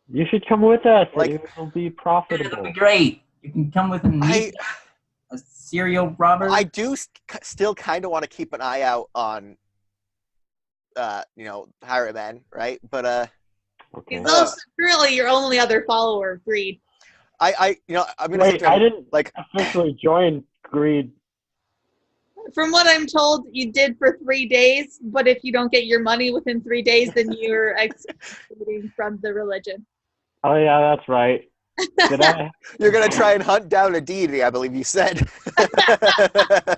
You should come with us. Like- It will be Yeah, profitable. that'd be great. You can come with me, a serial robber. I do still kind of want to keep an eye out on, Highwayman, right? But Okay. He's also currently your only other follower, Greed. I'm gonna Wait, sit there I didn't like officially join Greed. From what I'm told, you did for 3 days, but if you don't get your money within 3 days, then you're excluding from the religion. Oh yeah, that's right. Did I? you're gonna try and hunt down a deity, I believe you said. I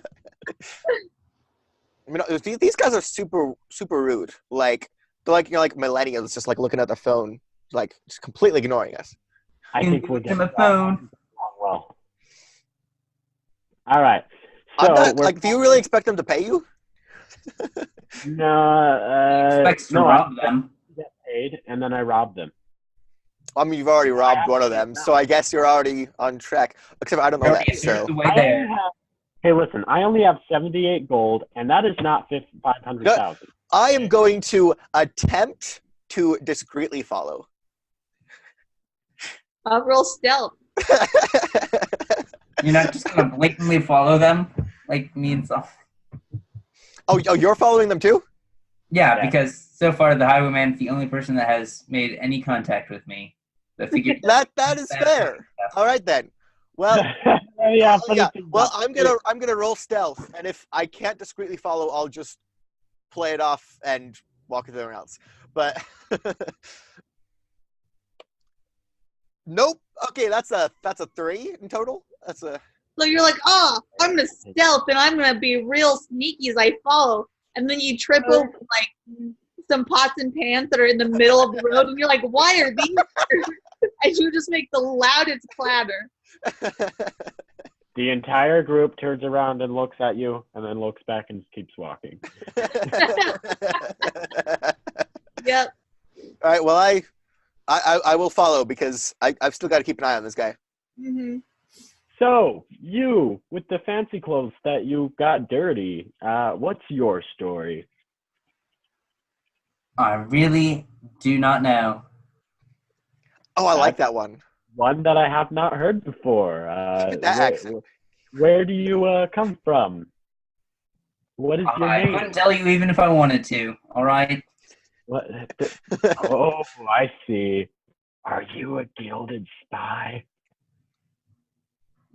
mean, these guys are super rude. Like they're like millennials, just like looking at their phone, like just completely ignoring us. I think we're Looking getting at my phone. well. All right. I'm So not, we're like, do you really expect them to pay you? Expects to no, rob I them. get paid and then I rob them. I mean, you've already robbed one of them, so I guess you're already on track. Except I don't know that. So The way there. Hey, listen, I only have 78 gold, and that is not 500,000. I am going to attempt to discreetly follow. I'll roll stealth. You're not just gonna blatantly follow them, like me and so. Oh, you're following them too? Yeah, Yeah. because so far the highwayman's the only person that has made any contact with me. So I figured That is fair. All right then. Well, yeah. Well, I'm gonna roll stealth, and if I can't discreetly follow, I'll just play it off and walk with everyone else. But nope. Okay, that's a 3 in total. That's a. So you're like, oh, I'm gonna stealth and I'm gonna be real sneaky as I follow, and then you trip over like some pots and pans that are in the middle of the road, and you're like, why are these? And you just make the loudest clatter. The entire group turns around and looks at you, and then looks back and keeps walking. Yep. All right. Well, I will follow because I've still got to keep an eye on this guy. Mm-hmm. So, you, with the fancy clothes that you got dirty, what's your story? I really do not know. Oh, I like that one. One that I have not heard before. That accent. Where do you come from? What is your I name? couldn't tell you even if I wanted to. All right. What? Oh, I see. Are you a gilded spy?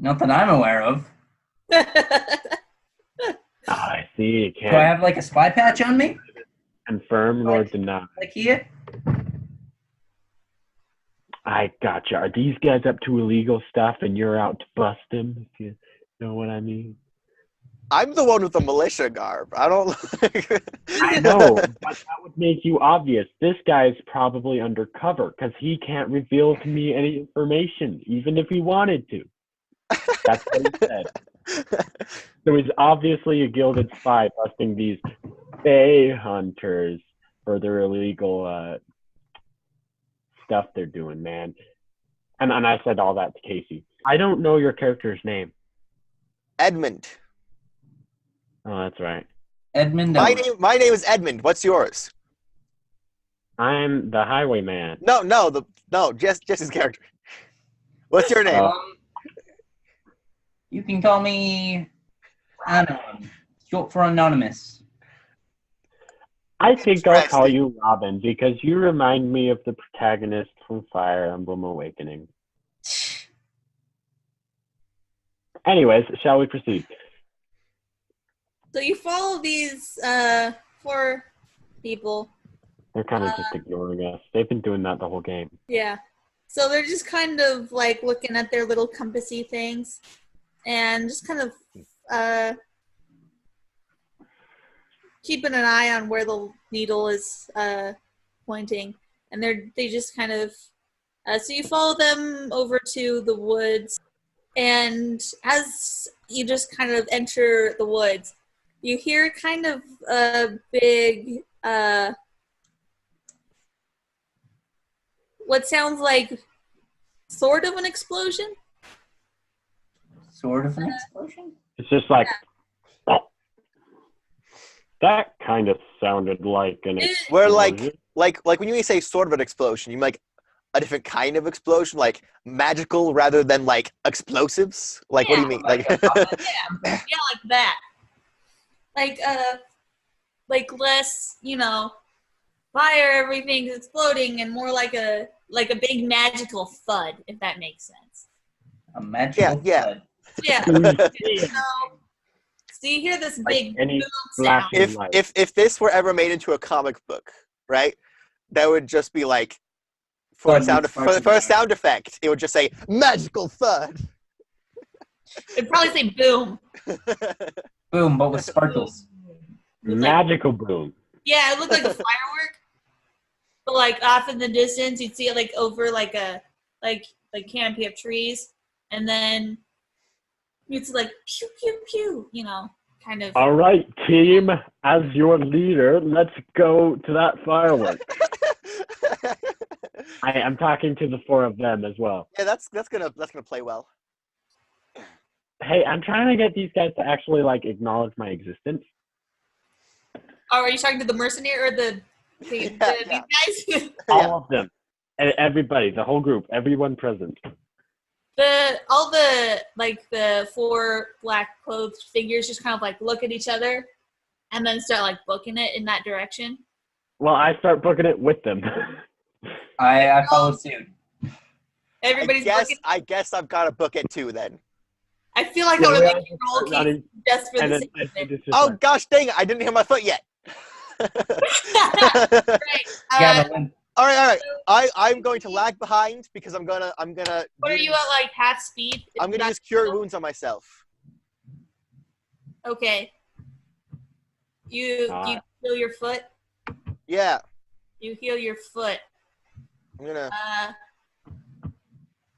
Not that I'm aware of. Oh, I see. You Do I can't have like a spy patch on me? confirm nor deny. Like here? I gotcha. Are these guys up to illegal stuff and you're out to bust them? If you know what I mean. I'm the one with the militia garb. I don't. I know, but that would make you obvious. This guy's probably undercover because he can't reveal to me any information, even if he wanted to. That's what he said. So he's obviously a gilded spy busting these Bay hunters for their illegal stuff they're doing, man. And I said all that to Casey. I don't know your character's name. Edmond. Oh, that's right. Edmond. My name is Edmond. What's yours? I'm the highwayman. No, Jesse's character. What's your name? You can call me Anon, short for anonymous. I think I'll call you Robin because you remind me of the protagonist from Fire Emblem Awakening. Anyways, shall we proceed? So you follow these 4 people. They're kind of just ignoring us. They've been doing that the whole game. Yeah. So they're just kind of like looking at their little compassy things and just kind of keeping an eye on where the needle is pointing. And they just kind of so you follow them over to the woods, and as you just kind of enter the woods, you hear kind of a big what sounds like sort of an explosion. Sort of an explosion? It's just like, that kind of sounded like an explosion. Where like when you say sort of an explosion, you mean like a different kind of explosion, like magical rather than like explosives? Like, what do you mean? Like, yeah, like that. Like less, fire, everything's exploding, and more like a big magical thud, if that makes sense. A magical thud. Yeah. So you hear this big boom sound. If this were ever made into a comic book, right, that would just be like for a sound effect, it would just say magical thud. It'd probably say boom. Boom, but with sparkles. Magical boom. Yeah, it looked like a firework. But like off in the distance, you'd see it like over like a canopy of trees, and then you'd see like pew pew pew, kind of. All right, team, as your leader, let's go to that firework. I'm talking to the 4 of them as well. Yeah, that's gonna play well. Hey, I'm trying to get these guys to actually like acknowledge my existence. Oh, are you talking to the mercenary or these guys? All of them. Everybody, the whole group, everyone present. All the 4 black clothed figures just kind of like look at each other and then start like booking it in that direction. Well, I start booking it with them. I follow suit. Everybody's I guess I've got to book it too then. I feel like I would make you roll keys just for the sake of it. Oh gosh dang it, I didn't hear my foot yet. Right. All right. I'm going to lag behind because I'm gonna. What are you at, like half speed? I'm gonna use cure wounds on myself. Okay. You heal your foot. Yeah. You heal your foot. I'm gonna.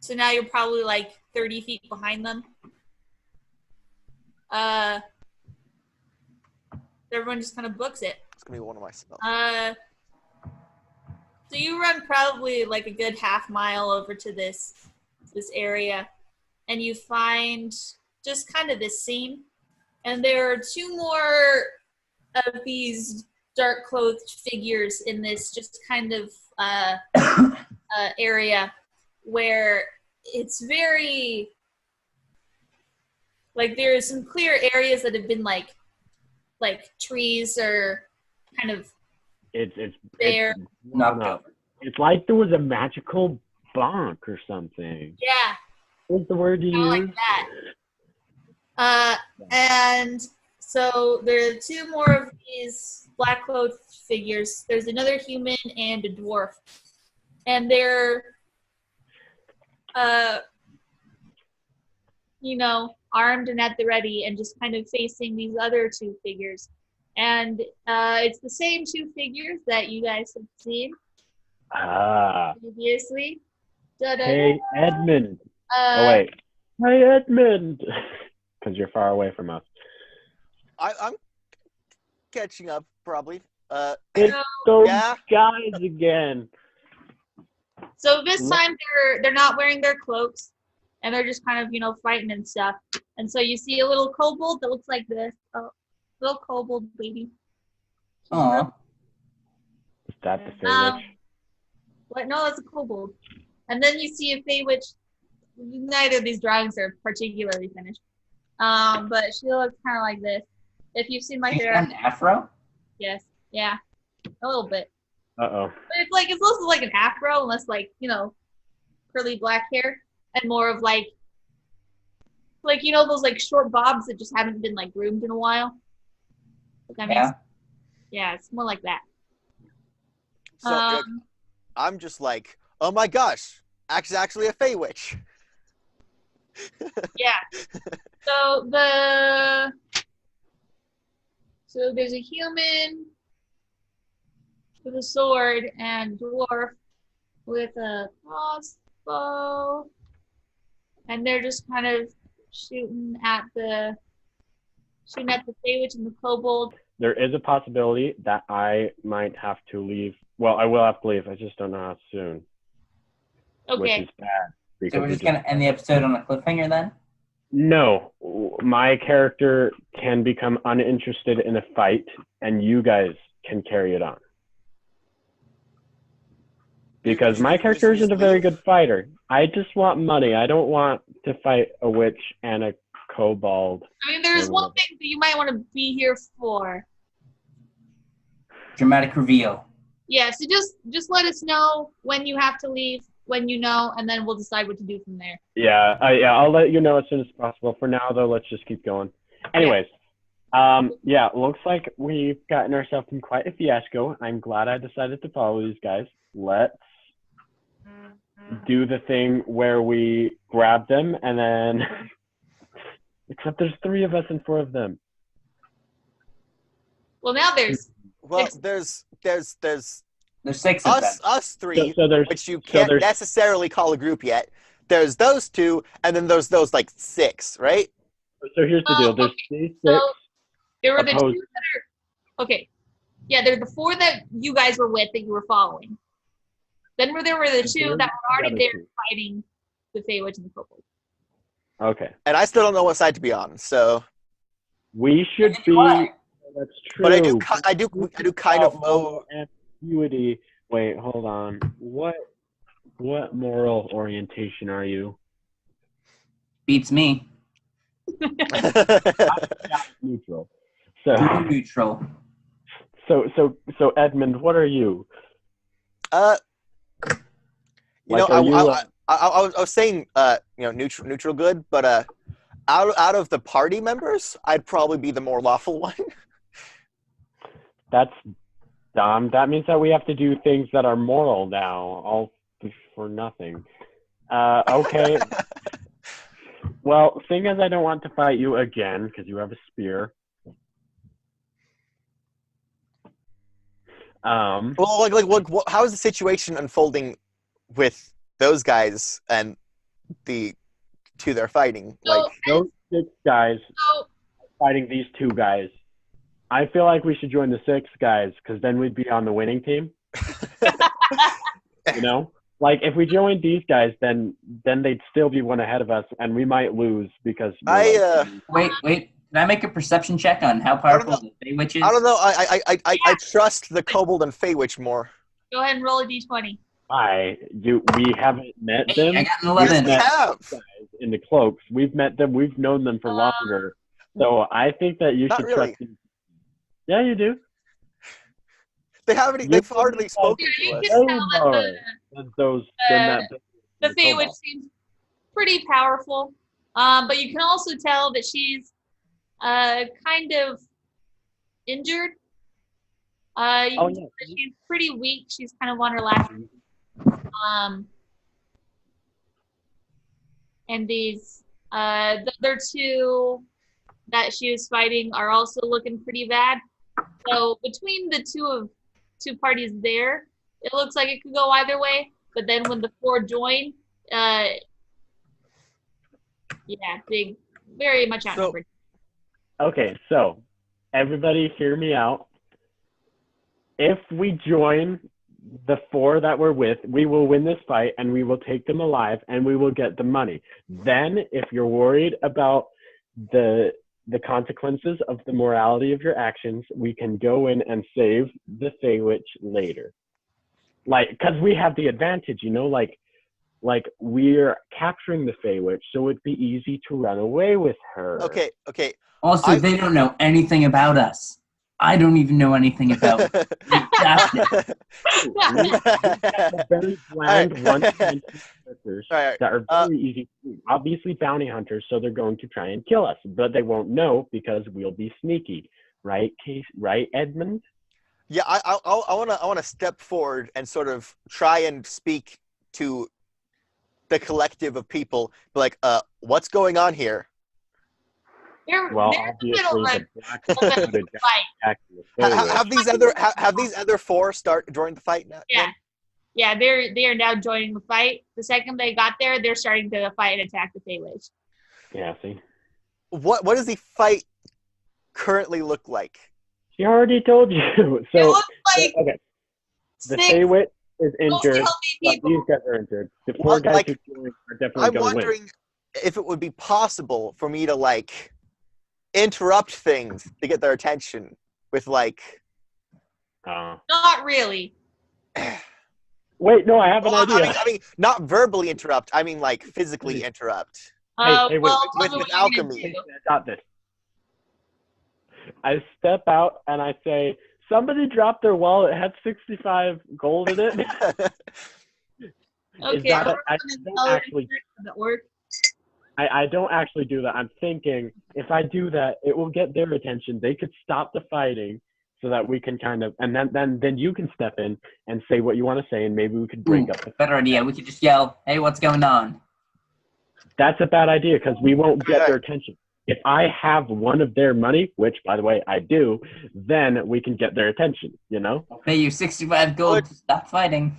So now you're probably like 30 feet behind them. Everyone just kind of books it. It's gonna be one of my spells. So you run probably like a good half mile over to this area, and you find just kind of this scene, and there are 2 more of these dark clothed figures in this just kind of area where it's very like there are some clear areas that have been like trees or kind of bare. It's like there was a magical bonk or something. Yeah. What's the word you use? Like that. And so there are 2 more of these black clothed figures. There's another human and a dwarf. And they're, armed and at the ready and just kind of facing these other 2 figures. And it's the same 2 figures that you guys have seen previously. Hey, Edmond. Hey, Edmond. Because you're far away from us. I'm catching up, probably. It's those guys again. So this time they're not wearing their cloaks, and they're just kind of, fighting and stuff. And so you see a little kobold that looks like this. Oh, little kobold baby. Aww. that the Fey Witch? What? No, that's a kobold. And then you see a Fey Witch. Neither of these drawings are particularly finished. But she looks kind of like this. If you've seen my hair. An afro? Yes. Yeah. A little bit. Uh-oh. But it's also like an afro, unless curly black hair, and more of like those like short bobs that just haven't been like groomed in a while. Yeah, it's more like that. So I'm just like, oh my gosh, Axe is actually a Fey Witch. Yeah. So there's a human with a sword and dwarf with a crossbow, and they're just kind of shooting at the Fey Witch and the kobold. There is a possibility that I might have to leave. Well, I will have to leave. I just don't know how soon. Okay. Which is bad. So we're just going to end the episode on a cliffhanger then? No. My character can become uninterested in a fight, and you guys can carry it on. Because my character isn't a very good fighter. I just want money. I don't want to fight a witch and a kobold. I mean, there's one thing that you might want to be here for. Dramatic reveal. Yeah, so just let us know when you have to leave, when you know, and then we'll decide what to do from there. Yeah, I'll let you know as soon as possible. For now, though, let's just keep going. Anyways, looks like we've gotten ourselves in quite a fiasco. I'm glad I decided to follow these guys. Let's do the thing where we grab them and then... Except there's 3 of us and 4 of them. Well, now there's... Well, there's 6 of them. us 3, So which you can't necessarily call a group yet. There's those 2, and then there's those 6, right? So here's the deal. There's these 6. So there were the 2 that are... Okay. Yeah, there were the 4 that you guys were with that you were following. Then there were the 2 that were already there fighting the Fey Witch and the kobold. Okay. And I still don't know what side to be on, so... We should be... That's true. But I do kind of know... Ambiguity. Wait, hold on. What moral orientation are you? Beats me. Neutral. Neutral. So Edmond, what are you? I Like, was saying, neutral good, but out of the party members, I'd probably be the more lawful one. That's dumb. That means that we have to do things that are moral now, all for nothing. Okay. Well, seeing as I don't want to fight you again because you have a spear. Well, how is the situation unfolding with those guys and the 2 they're fighting? Those 6 guys fighting these 2 guys. I feel like we should join the 6 guys because then we'd be on the winning team. You know? Like, if we joined these guys, then they'd still be 1 ahead of us, and we might lose because... Wait. Can I make a perception check on how powerful the Fey Witch is? I don't know. I trust the kobold and Fey Witch more. Go ahead and roll a d20. We haven't met them. I got an 11. Yes, we have. Guys in the cloaks. We've met them. We've known them for longer. So I think that you should trust them. Yeah, you do. They've hardly spoken to us. You can tell that the Fey Witch seems pretty powerful. But you can also tell that she's kind of injured. She's pretty weak. She's kind of on her last. And these the other 2 that she was fighting are also looking pretty bad. So between the 2 parties there, it looks like it could go either way. But then when the 4 join, big, very much outnumbered. Okay, so everybody hear me out. If we join the 4 that we're with, we will win this fight and we will take them alive and we will get the money. Then if you're worried about the consequences of the morality of your actions, we can go in and save the Fey Witch later. Like, because we have the advantage, you know, like we're capturing the Fey Witch, so it'd be easy to run away with her. Okay. Also, they don't know anything about us. I don't even know anything about it. We have very bland one-time characters Alright. that are very easy to do. Obviously bounty hunters, so they're going to try and kill us, but they won't know because we'll be sneaky, right? Right, Edmond? Yeah, I want to step forward and sort of try and speak to the collective of people, like, what's going on here? Well, They're in the middle obviously, of the fight. Have these other four start join the fight now? Yeah. Yeah, they are now joining the fight. The second they got there, they're starting to fight and attack the Fey Witch. Yeah, see? What does the fight currently look like? She already told you. So, It looks like okay. The 6 Fey Witch is mostly injured, healthy but people. these guys are injured. The Well, four guys like, who joined are definitely I'm going to win. wondering if it would be possible for me to, like, interrupt things to get their attention with, like... Not really. Wait, no, I have an idea. I mean, not verbally interrupt. I mean, like, physically interrupt. Hey, wait, Well, with tell me what you're alchemy. gonna do. I got this. I step out and I say, somebody dropped their wallet. It had 65 gold in it. Okay, that I'm I gonna don't tell actually- the orc. I don't actually do that. I'm thinking if I do that, it will get their attention. They could stop the fighting so that we can kind of, and then you can step in and say what you want to say, and maybe we could break up the. Better idea. We could just yell, "Hey, what's going on?" That's a bad idea because we won't get their attention. If I have one of their money, which by the way I do, then we can get their attention. You know. I'll pay you 65 gold to stop fighting.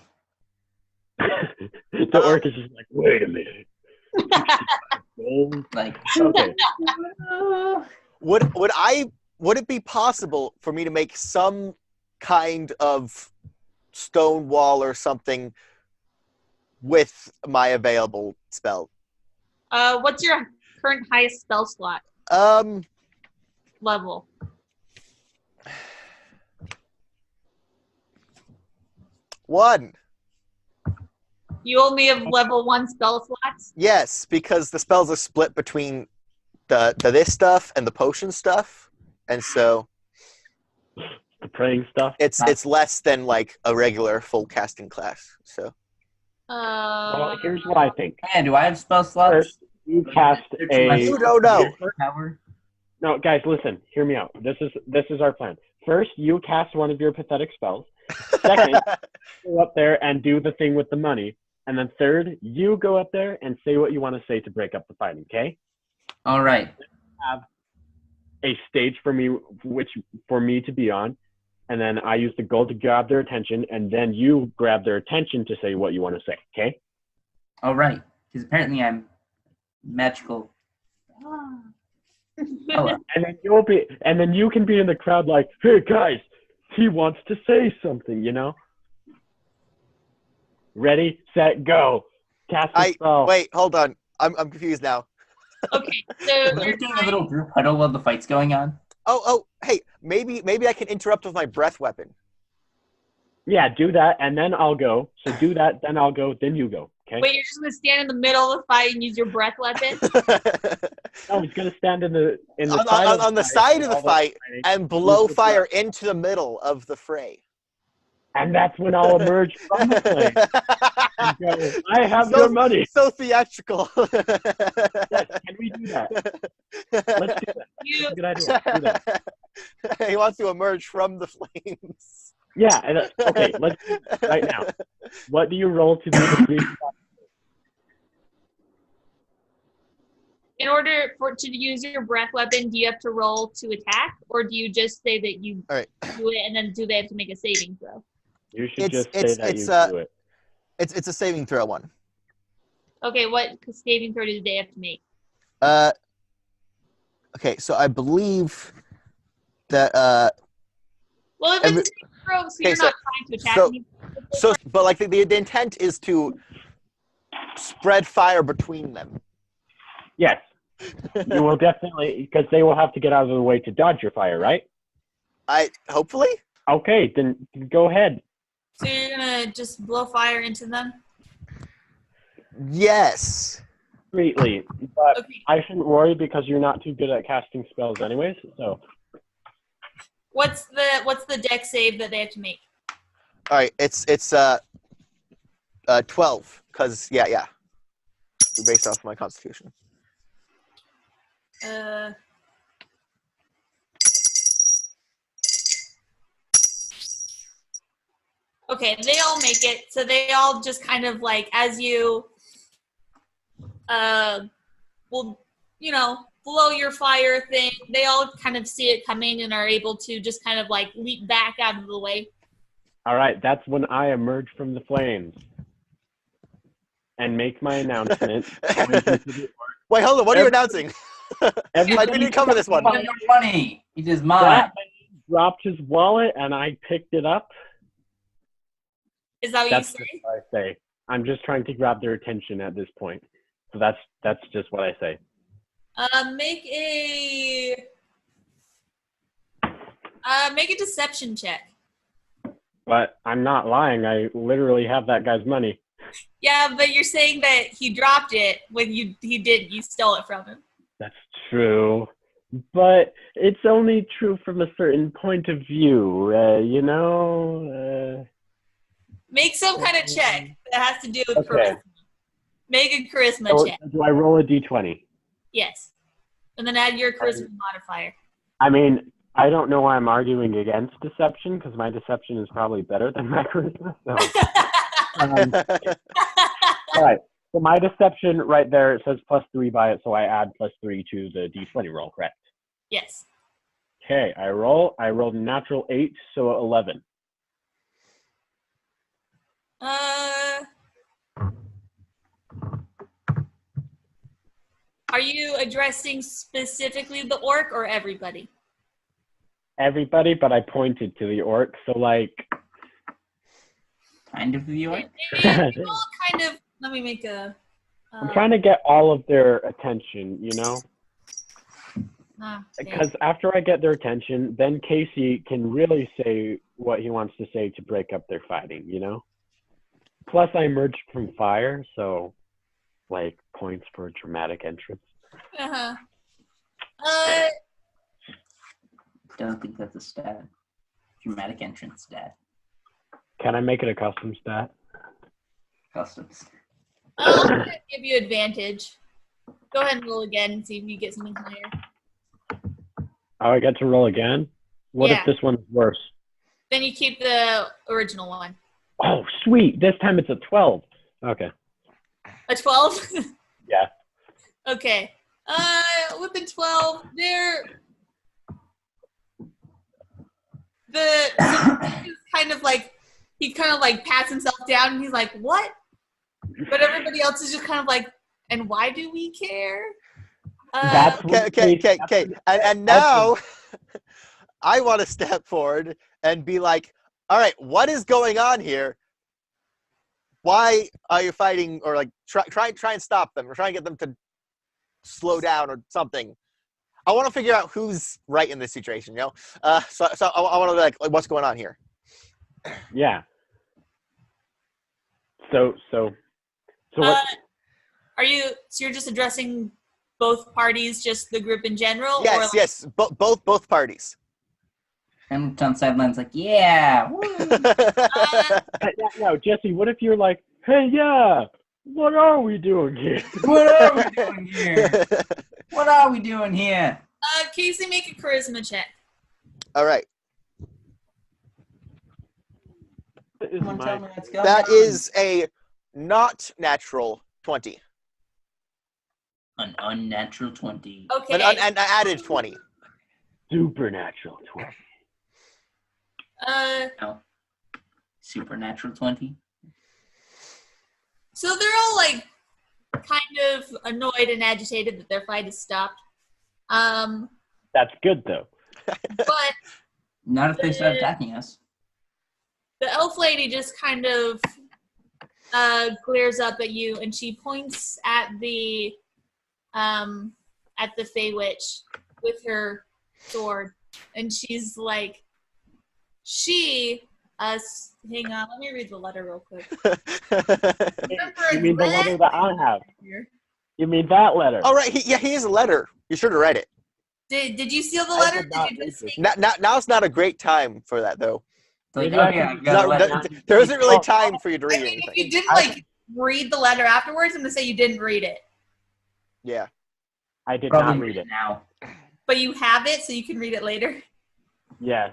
The orc is just like, wait a minute. 65 gold? Like, Okay. Would it be possible for me to make some kind of stone wall or something with my available spell? What's your current highest spell slot level? One. You only have level 1 spell slots? Yes, because the spells are split between the this stuff and the potion stuff, and so The praying stuff. it's less than like a regular full casting class. So Well, here's what I think. man, do I have spell slots? First, you cast a. You don't know. Power. No, guys, listen. Hear me out. This is our plan. First, you cast one of your pathetic spells. Second, go up there and do the thing with the money. And then third, you go up there and say what you want to say to break up the fighting. Okay? All right. Have a stage for me to be on, and then I use the gold to grab their attention, and then you grab their attention to say what you want to say. Okay? All right. Because apparently I'm magical. Oh, And then you can be in the crowd like, hey guys, he wants to say something, you know? Ready, set, go. Cast the spell. Wait, hold on. I'm confused now. Okay, so we're doing a little group huddle while the fight's going on. Oh, hey, maybe I can interrupt with my breath weapon. Yeah, do that, and then I'll go. So do that, then I'll go, then you go. Okay? wait, you're just gonna stand in the middle of the fight and use your breath weapon? No, he's gonna stand in the on the side of the fight fighting, and blow fire into the middle of the fray. and that's when I'll emerge from the flame. And go, I have your money. So theatrical. Yes, can we do that? Let's do that. You, That's a good idea. Do that. He wants to emerge from the flames. Yeah, and, okay, let's do it right now. What do you roll to do the green? in order to use your breath weapon, do you have to roll to attack, or do you just say that you All right. do it and then do they have to make a saving throw? You should It's- just say it's- that it's, you do it. It's a saving throw one. Okay, what saving throw do they have to make? Okay, so I believe that Well, if it's a saving throw, so you're not trying to attack me. but like the intent is to spread fire between them. Yes. You will definitely, because they will have to get out of the way to dodge your fire, right? Hopefully. Okay, then go ahead. So you're gonna just blow fire into them? Yes. Greatly, but Okay. I shouldn't worry because you're not too good at casting spells anyways, so. What's the deck save that they have to make? All right. It's 12 because yeah. Based off my constitution. Okay, they all make it. So they all just kind of like, as you will, blow your fire thing, they all kind of see it coming and are able to just kind of like leap back out of the way. All right, that's when I emerge from the flames and make my announcement. Wait, hold on. What are you announcing? I didn't cover this one. No money. He just mine. That man dropped his wallet and I picked it up. Is that what That's you say? just what I say. I'm just trying to grab their attention at this point. So that's just what I say. Make a deception check. But I'm not lying. I literally have that guy's money. Yeah, but you're saying that he dropped it when he didn't. You stole it from him. That's true. But it's only true from a certain point of view, Make some kind of check that has to do with Okay. charisma. Make a charisma So check. do I roll a d20? Yes. And then add your charisma modifier. I mean, I don't know why I'm arguing against deception because my deception is probably better than my charisma. So, all right. So my deception right there, it says +3 by it, so I add +3 to the d20 roll, correct? Yes. Okay, I rolled a natural 8, so 11. Are you addressing specifically the orc or everybody? Everybody, but I pointed to the orc, so like. Kind of the orc. You all kind of. Let me make a. I'm trying to get all of their attention, Okay. Because after I get their attention, then Casey can really say what he wants to say to break up their fighting, Plus, I emerged from fire, so, like, points for a dramatic entrance. Uh-huh. Don't think that's a stat. Dramatic entrance stat. Can I make it a custom stat? Customs. I'm going to give you advantage. Go ahead and roll again and see if you get something higher. Oh, I get to roll again? What Yeah. if this one's worse? Then you keep the original one. Oh, sweet. This time it's a 12. Okay. A 12? Yeah. Okay. With the 12, he's kind of like pats himself down and he's like, what? But everybody else is just kind of like, and why do we care? Okay. And now I want to step forward and be like, all right, what is going on here? Why are you fighting, or like try and stop them, or try and get them to slow down or something? I want to figure out who's right in this situation, So I want to be like, what's going on here? Yeah. So what? So you're just addressing both parties, just the group in general? Yes, or like, yes, both parties. And on sidelines like, yeah. Woo. No, Jesse, what if you're like, hey, yeah, what are we doing here? What are we doing here? What are we doing here? Casey, make a charisma check. All right. Someone tell me what's going That on. is a not natural 20. An unnatural 20. Okay. And I added 20. Supernatural 20. No. Supernatural 20. So they're all like kind of annoyed and agitated that their fight has stopped. That's good though. But Not if they start attacking us. the elf lady just kind of glares up at you and she points at the Fey Witch with her sword, and she's like, she Hang on, let me read the letter real quick. You mean the letter that I have? You mean that letter? Oh, right. He is a letter. You should have read it. Did you seal the letter? Did you just sneak Now's not a great time for that, though. It's like, Maybe I okay, can- I've got a letter. There isn't really time for you to I read mean, if anything. you didn't read the letter afterwards, I'm gonna say you didn't read it. Yeah. I did Probably not read it. now. But you have it, so you can read it later. Yes.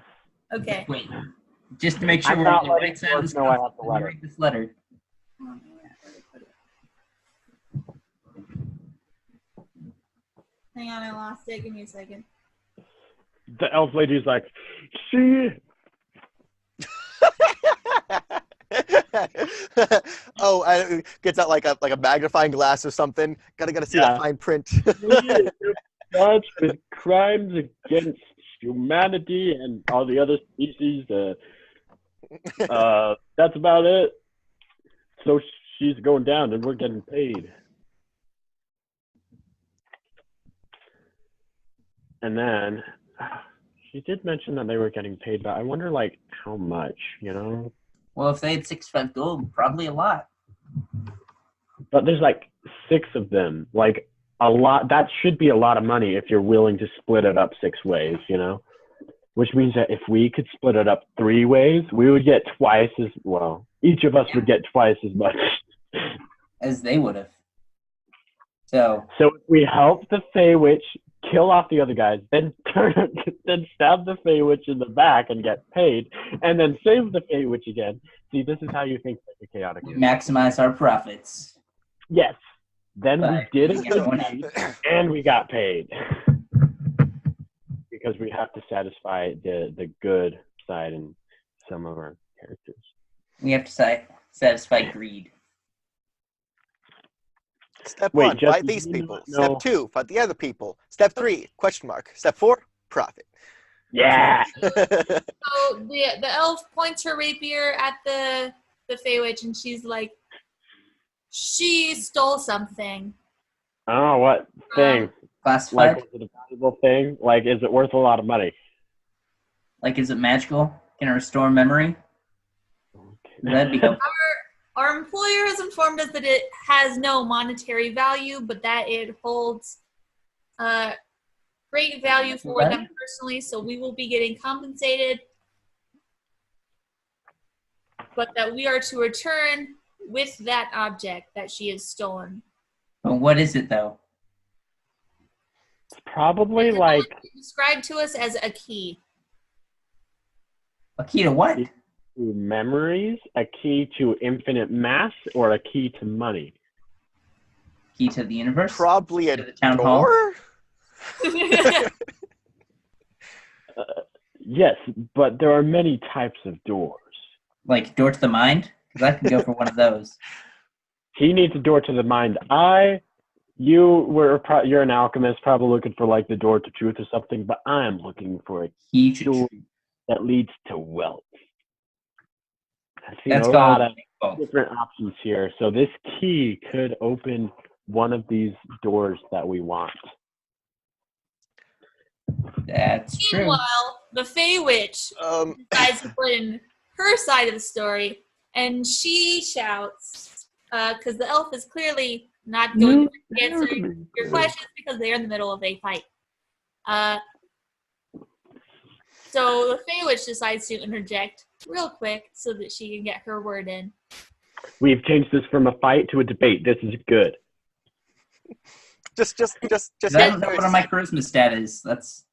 Okay. Wait, just to make sure I'm we're not on the letting right side of this. George know I have the Let me letter. read this letter. Hang on, I lost it. Give me a second. The elf lady's like, see? Oh, gets out like a magnifying glass or something. Gotta see that fine print. Charged with crimes against humanity and all the other species. That's about it. So she's going down and we're getting paid. And then she did mention that they were getting paid, but I wonder like how much, you know? Well, if they had 65 gold, probably a lot. But there's like 6 of them. Like a lot. That should be a lot of money if you're willing to split it up 6 ways, you know? Which means that if we could split it up 3 ways, we would get twice as well. Each of us would get twice as much. As they would have. So if we help the Fey Witch kill off the other guys, then then stab the Fey Witch in the back and get paid, and then save the Fey Witch again. See, this is how you think like a chaotic. maximize our profits. Yes. Then But we did a yeah, good deed, and we got paid. Because we have to satisfy the good side in some of our characters. We have to satisfy greed. Step Wait, 1, Justin, fight these do you people. not know- Step 2, fight the other people. Step 3, question mark. Step 4, profit. Yeah. So the elf points her rapier at the Fey Witch, and she's like, she stole something. Oh, what thing? Classified? Like, is it a valuable thing? Like, is it worth a lot of money? Like, is it magical? Can it restore memory? That'd be helpful. Our employer has informed us that it has no monetary value, but that it holds great value for them personally, so we will be getting compensated, but that we are to return with that object that she has stolen. But what is it, though? It's probably It's like described to us as a key. A key to what? to memories, a key to infinite mass, or a key to money. Key to the universe? Probably To a the town hall? door? Yes, but there are many types of doors. Like door to the mind? Because I could go for one of those. He needs a door to the mind. You're an alchemist, probably looking for like the door to truth or something, but I'm looking for a Key to door that leads to wealth. I've seen That's a lot called of both. different options here. So this key could open one of these doors that we want. That's true. Meanwhile, the Fey Witch decides to put in her side of the story, and she shouts, because the elf is clearly not going to answer your questions because they're in the middle of a fight. So the Fey Witch decides to interject real quick so that she can get her word in. We've changed this from a fight to a debate. This is good. Just I don't know what my charisma stat is. That's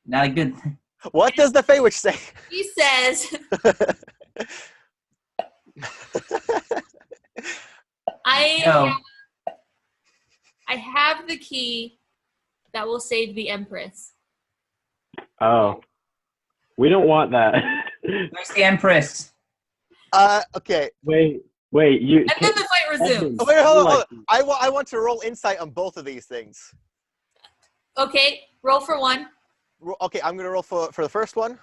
not a good thing. What does the Fey Witch say? He says, I have the key that will save the Empress. Oh. We don't want that. Where's the Empress? Okay. Wait. And then the fight resumes. Edmond, Wait, hold on. I want to roll insight on both of these things. Okay, roll for one. Okay, I'm gonna roll for the first one.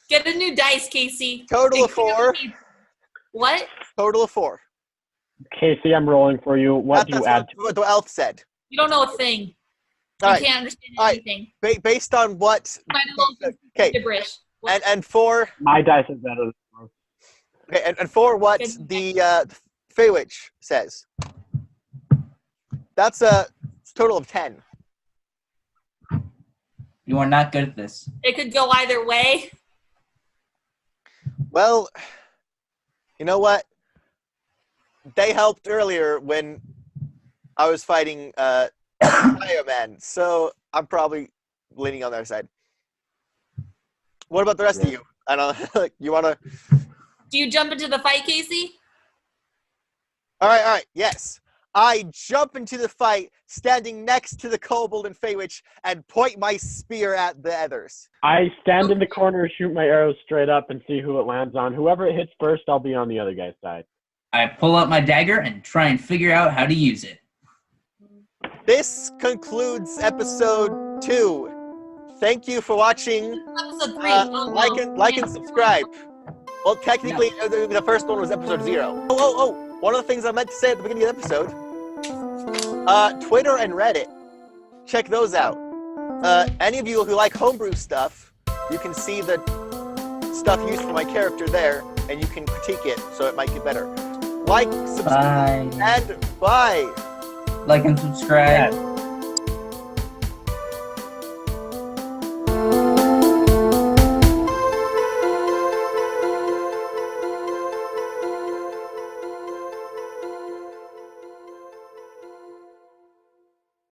Get a new dice, Casey. Total of 4. What? Total of 4. Casey, I'm rolling for you. What do you add? What the elf said. You don't know a thing. All right. can't understand All right. anything. Based on what? Might as well Okay. gibberish. What? And for My dice is better than yours. okay, and for what the Fey Witch says. That's a total of 10. You are not good at this. It could go either way. Well, you know what? They helped earlier when I was fighting Fire Man, so I'm probably leaning on their side. What about the rest of you? I don't know. You want to? Do you jump into the fight, Casey? All right. Yes. I jump into the fight, standing next to the Kobold and Fey Witch, and point my spear at the others. I stand in the corner, shoot my arrow straight up, and see who it lands on. Whoever it hits first, I'll be on the other guy's side. I pull out my dagger and try and figure out how to use it. This concludes episode 2. Thank you for watching. Episode 3. Like and subscribe. Well, technically, the first one was episode 0. Oh! One of the things I meant to say at the beginning of the episode. Twitter and Reddit. Check those out. Any of you who like homebrew stuff, you can see the stuff used for my character there, and you can critique it so it might get better. Like, subscribe, and bye. Like and subscribe. Yeah.